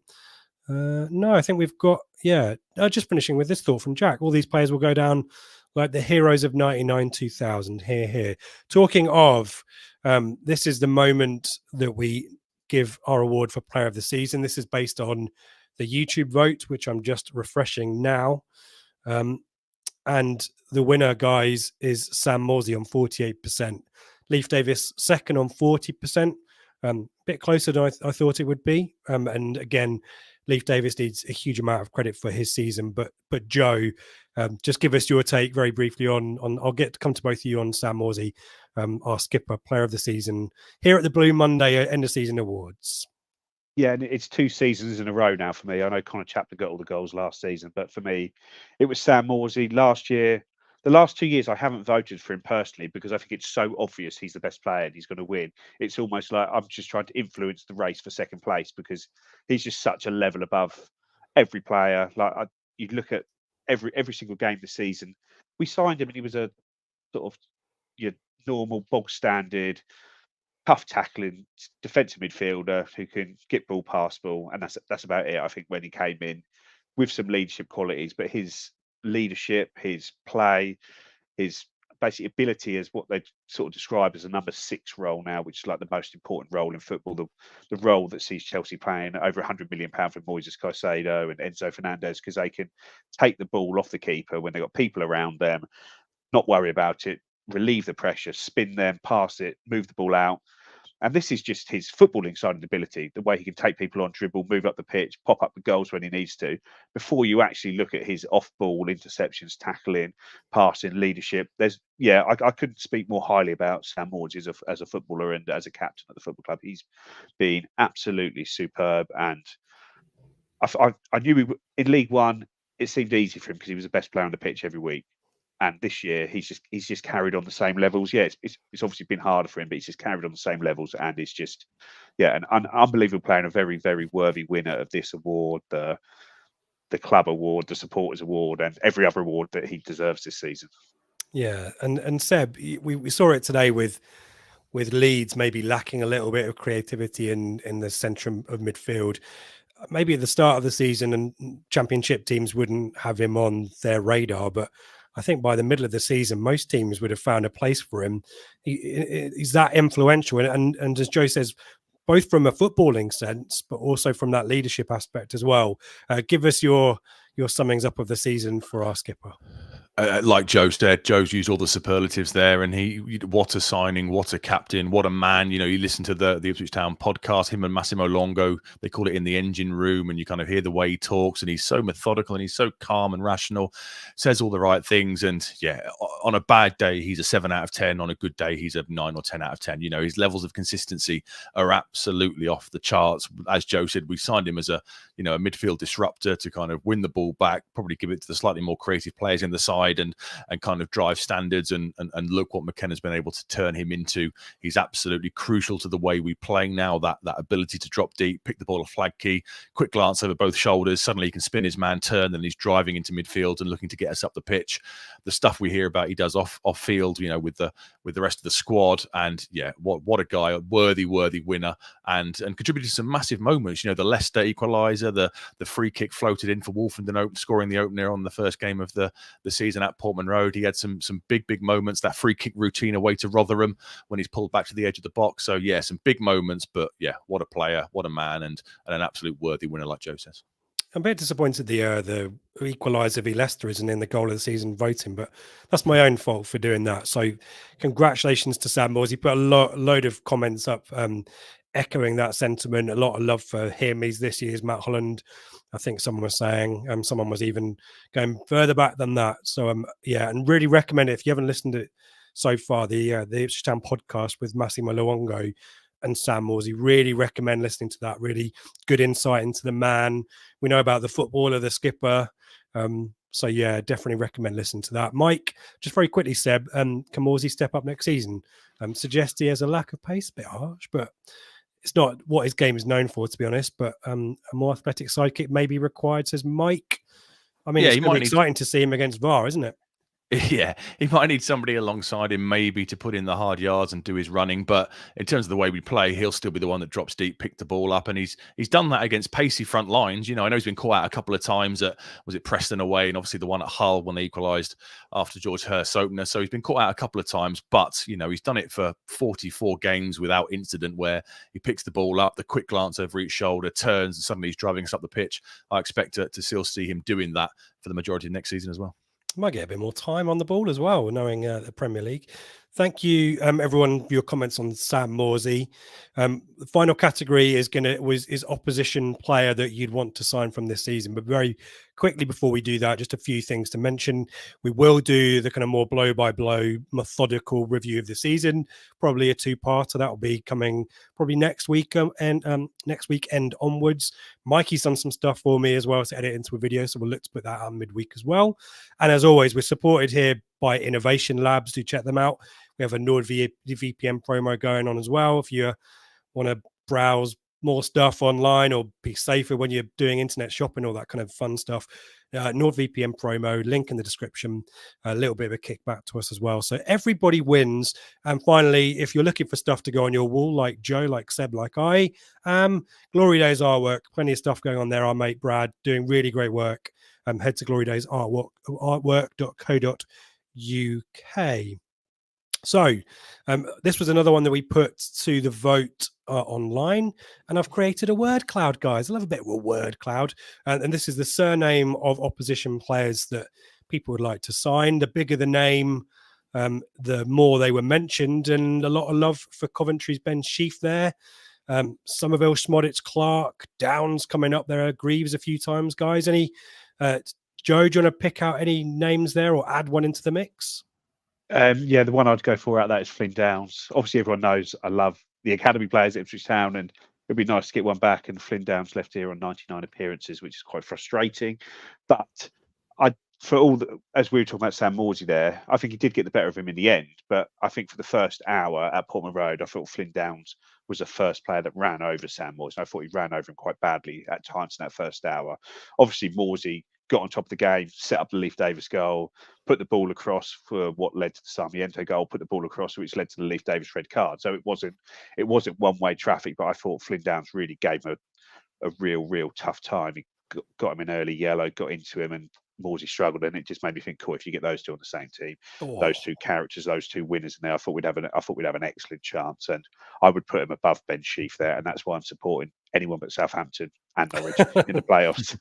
No, I think we've got, just finishing with this thought from Jack. All these players will go down like the heroes of 99-2000. Here. Talking of, this is the moment that we give our award for player of the season. This is based on the YouTube vote, which I'm just refreshing now. And the winner, guys, is Sam Morsey on 48%. Leif Davis second on 40%. Bit closer than I thought it would be. And again, Leif Davis needs a huge amount of credit for his season. But Joe, just give us your take very briefly on. I'll come to both of you on Sam Morsy, our skipper, player of the season here at the Blue Monday end of season awards. Yeah, and it's 2 seasons in a row now for me. I know Connor Chapman got all the goals last season, but for me, it was Sam Morsy last year. The last 2 years, I haven't voted for him personally because I think it's so obvious he's the best player and he's going to win. It's almost like I'm just trying to influence the race for second place because he's just such a level above every player. Like you look at every single game this season, we signed him and he was a sort of your normal bog standard tough tackling defensive midfielder who can get ball, pass ball, and that's about it. I think when he came in with some leadership qualities, but his leadership, his play, his basic ability as what they sort of describe as a number 6 role now, which is like the most important role in football, the role that sees Chelsea paying over £100 million for Moises Caicedo and Enzo Fernandez because they can take the ball off the keeper when they've got people around them, not worry about it, relieve the pressure, spin them, pass it, move the ball out. And this is just his footballing side of the ability, the way he can take people on dribble, move up the pitch, pop up the goals when he needs to, before you actually look at his off-ball interceptions, tackling, passing, leadership. I couldn't speak more highly about Sam Morsy as a footballer and as a captain at the football club. He's been absolutely superb. And I knew in League One, it seemed easy for him because he was the best player on the pitch every week. And this year, he's just carried on the same levels. Yeah, it's obviously been harder for him, but he's just carried on the same levels, and it's just an unbelievable player and a very, very worthy winner of this award, the club award, the supporters award, and every other award that he deserves this season. Yeah, and Seb, we saw it today with Leeds maybe lacking a little bit of creativity in the centre of midfield. Maybe at the start of the season, and championship teams wouldn't have him on their radar, but I think by the middle of the season, most teams would have found a place for him. He's that influential. And as Joe says, both from a footballing sense, but also from that leadership aspect as well. Give us your summings up of the season for our skipper. Like Joe said, Joe's used all the superlatives there, and what a signing, what a captain, what a man. You know, you listen to the Ipswich Town podcast, him and Massimo Longo, they call it in the engine room, and you kind of hear the way he talks, and he's so methodical and he's so calm and rational, says all the right things. And yeah, on a bad day, he's a 7 out of 10. On a good day, he's a 9 or 10 out of 10. You know, his levels of consistency are absolutely off the charts. As Joe said, we signed him as a midfield disruptor to kind of win the ball back, probably give it to the slightly more creative players in the side, and kind of drive standards and look what McKenna's been able to turn him into. He's absolutely crucial to the way we play now, that ability to drop deep, pick the ball off flag key, quick glance over both shoulders, suddenly he can spin his man, turn, and he's driving into midfield and looking to get us up the pitch. The stuff we hear about he does off field, with the rest of the squad, and yeah, what a guy, a worthy winner, and contributed to some massive moments. The Leicester equaliser, the free kick floated in for Wolfenden, scoring the opener on the first game of the season at Portman Road. He had some big moments. That free kick routine away to Rotherham when he's pulled back to the edge of the box. So yeah, some big moments, but yeah, what a player, what a man, and an absolute worthy winner, like Joe says. I'm a bit disappointed the equaliser v Leicester isn't in the goal of the season voting, but that's my own fault for doing that. So congratulations to Sam Morsy. He put a load of comments up echoing that sentiment. A lot of love for him. He's this year's Matt Holland, I think someone was saying. Someone was even going further back than that. So and really recommend it if you haven't listened to it so far. The Ipswich Town podcast with Massimo Luongo and Sam Morsy. Really recommend listening to that. Really good insight into the man. We know about the footballer, the skipper. So yeah, definitely recommend listening to that. Mike, just very quickly, Seb, can Morsy step up next season? Suggest he has a lack of pace, a bit harsh, but it's not what his game is known for, to be honest. But a more athletic sidekick may be required, says Mike. I mean, it's going to be exciting to see him against VAR, isn't it? Yeah, he might need somebody alongside him maybe to put in the hard yards and do his running. But in terms of the way we play, he'll still be the one that drops deep, pick the ball up. And he's done that against pacey front lines. I know he's been caught out a couple of times at, was it Preston away? And obviously the one at Hull when they equalised after George Hurst's opener. So he's been caught out a couple of times. But, he's done it for 44 games without incident where he picks the ball up, the quick glance over each shoulder, turns, and suddenly he's driving us up the pitch. I expect to still see him doing that for the majority of next season as well. Might get a bit more time on the ball as well, knowing the Premier League. Thank you, everyone, for your comments on Sam Morsey. The final category is opposition player that you'd want to sign from this season. But very quickly before we do that, just a few things to mention. We will do the kind of more blow-by-blow, methodical review of the season, probably a two-parter. That will be coming probably next week and next weekend onwards. Mikey's done some stuff for me as well to edit into a video, so we'll look to put that out midweek as well. And as always, we're supported here by Innovation Labs. Do check them out. We have a NordVPN promo going on as well. If you want to browse more stuff online or be safer when you're doing internet shopping, all that kind of fun stuff, NordVPN promo, link in the description, a little bit of a kickback to us as well. So everybody wins. And finally, if you're looking for stuff to go on your wall, like Joe, like Seb, like I am, Glory Days Artwork, plenty of stuff going on there. Our mate Brad doing really great work. Head to Glory Days artwork.co.uk. So this was another one that we put to the vote online, and I've created a word cloud, guys. I love a bit of a word cloud, and this is the surname of opposition players that people would like to sign. The bigger the name, the more they were mentioned, and a lot of love for Coventry's Ben Sheaf there. Somerville, Schmoditz, Clark, Downs coming up there, Greaves a few times, guys. Any Joe, do you want to pick out any names there or add one into the mix? Yeah, the one I'd go for out of that is Flynn Downs. Obviously, everyone knows I love the academy players at Ipswich Town, and it'd be nice to get one back. And Flynn Downs left here on 99 appearances, which is quite frustrating. But as we were talking about Sam Morsey there, I think he did get the better of him in the end. But I think for the first hour at Portman Road, I thought Flynn Downs was the first player that ran over Sam Morsey. I thought he ran over him quite badly at times in that first hour. Obviously, Morsey got on top of the game, set up the Leif Davis goal, put the ball across for what led to the Sarmiento goal, put the ball across, which led to the Leif Davis red card. So it wasn't one-way traffic, but I thought Flynn Downs really gave him a real tough time. He got him an early yellow, got into him, and Morsey struggled, and it just made me think, cool, if you get those two on the same team, those two characters, those two winners in there, I thought we'd have an excellent chance, and I would put him above Ben Sheaf there, and that's why I'm supporting anyone but Southampton and Norwich in the playoffs.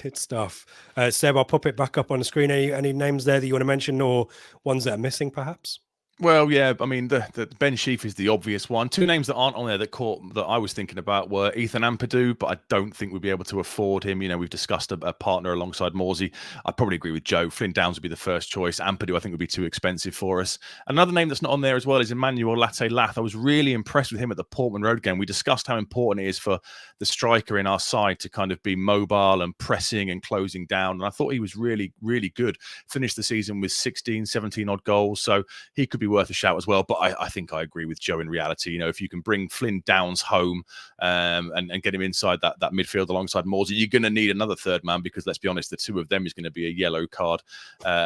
Good stuff. Seb, I'll pop it back up on the screen. Any names there that you want to mention, or ones that are missing, perhaps? Well, yeah, I mean, the Ben Sheaf is the obvious one. Two names that aren't on there that I was thinking about were Ethan Ampadu, but I don't think we'd be able to afford him. You know, we've discussed a partner alongside Morsey. I'd probably agree with Joe. Flynn Downs would be the first choice. Ampadu, I think, would be too expensive for us. Another name that's not on there as well is Emmanuel Latte-Lath. I was really impressed with him at the Portman Road game. We discussed how important it is for the striker in our side to kind of be mobile and pressing and closing down. And I thought he was really, really good. Finished the season with 16, 17 odd goals. So he could be worth a shout as well. But I think I agree with Joe in reality. You know, if you can bring Flynn Downs home and get him inside that midfield alongside Morsey, you're going to need another third man, because let's be honest, the two of them is going to be a yellow card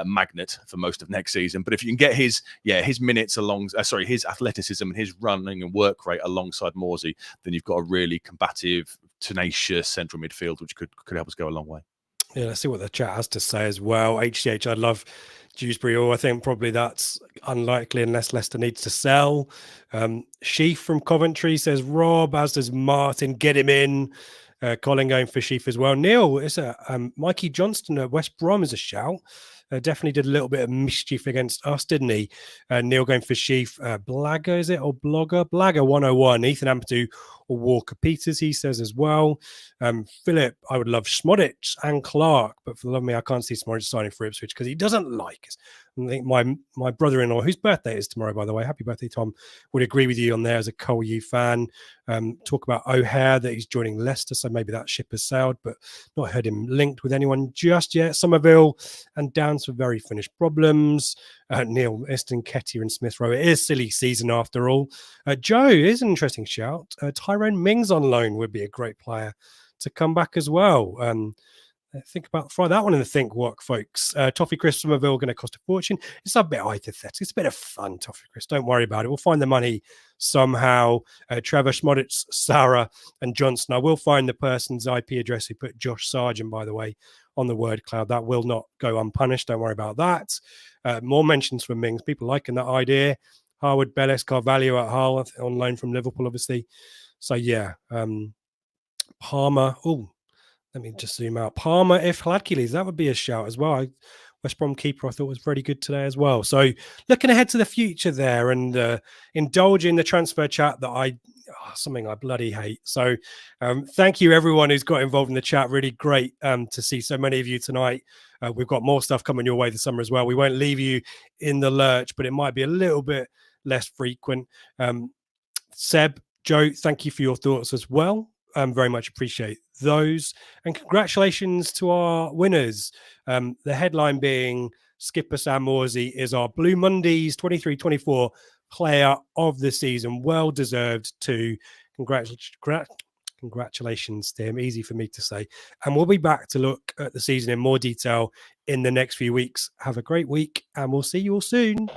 magnet for most of next season. But if you can get his minutes his athleticism and his running and work rate alongside Morsey, then you've got a really combative, tenacious central midfield, which could help us go a long way. Yeah, let's see what the chat has to say as well. HCH, I'd love Dewsbury. I think probably that's unlikely unless Leicester needs to sell. Sheaf from Coventry says Rob, as does Martin. Get him in. Colin going for Sheaf as well. Neil, is Mikey Johnston at West Brom is a shout. Definitely did a little bit of mischief against us, didn't he? Neil going for Sheaf. Blagger, is it? Or Blogger? Blagger 101. Ethan Ampadu or Walker Peters, he says as well. Philip, I would love Schmoditz and Clark, but for the love of me, I can't see Schmoditz signing for Ipswich because he doesn't like us. I think my brother-in-law, whose birthday is tomorrow, by the way, happy birthday, Tom, would agree with you on there as a Cole U fan. Talk about O'Hare, that he's joining Leicester, so maybe that ship has sailed, but not heard him linked with anyone just yet. Somerville and Downs for very finished problems. Neil, Eston, Kettier and Smith Rowe. It is silly season after all. Joe is an interesting shout. Tyrone Mings on loan would be a great player to come back as well. Think about try that one in the think walk, folks. Toffee Crisp Somerville going to cost a fortune. It's a bit hypothetical. It's a bit of fun, Toffee Crisp. Don't worry about it. We'll find the money somehow. Trevor, Schmoditz, Sarah, and Johnson. I will find the person's IP address who put Josh Sargent, by the way, on the word cloud. That will not go unpunished. Don't worry about that. More mentions from Mings. People liking that idea. Harwood, Bellis, Carvalho at Hull on loan from Liverpool, obviously. So yeah, Palmer. Oh. Let me just zoom out. Palmer, if Hladky leaves, that would be a shout as well. West Brom keeper I thought was very good today as well. So looking ahead to the future there and indulging the transfer chat that something I bloody hate. So thank you everyone who's got involved in the chat. Really great to see so many of you tonight. We've got more stuff coming your way this summer as well. We won't leave you in the lurch, but it might be a little bit less frequent. Seb, Joe, thank you for your thoughts as well. Very much appreciate those. And congratulations to our winners. The headline being skipper Sam Morsey is our Blue Mondies 23-24 player of the season. Well deserved too. Congratulations to him. Easy for me to say. And we'll be back to look at the season in more detail in the next few weeks. Have a great week and we'll see you all soon.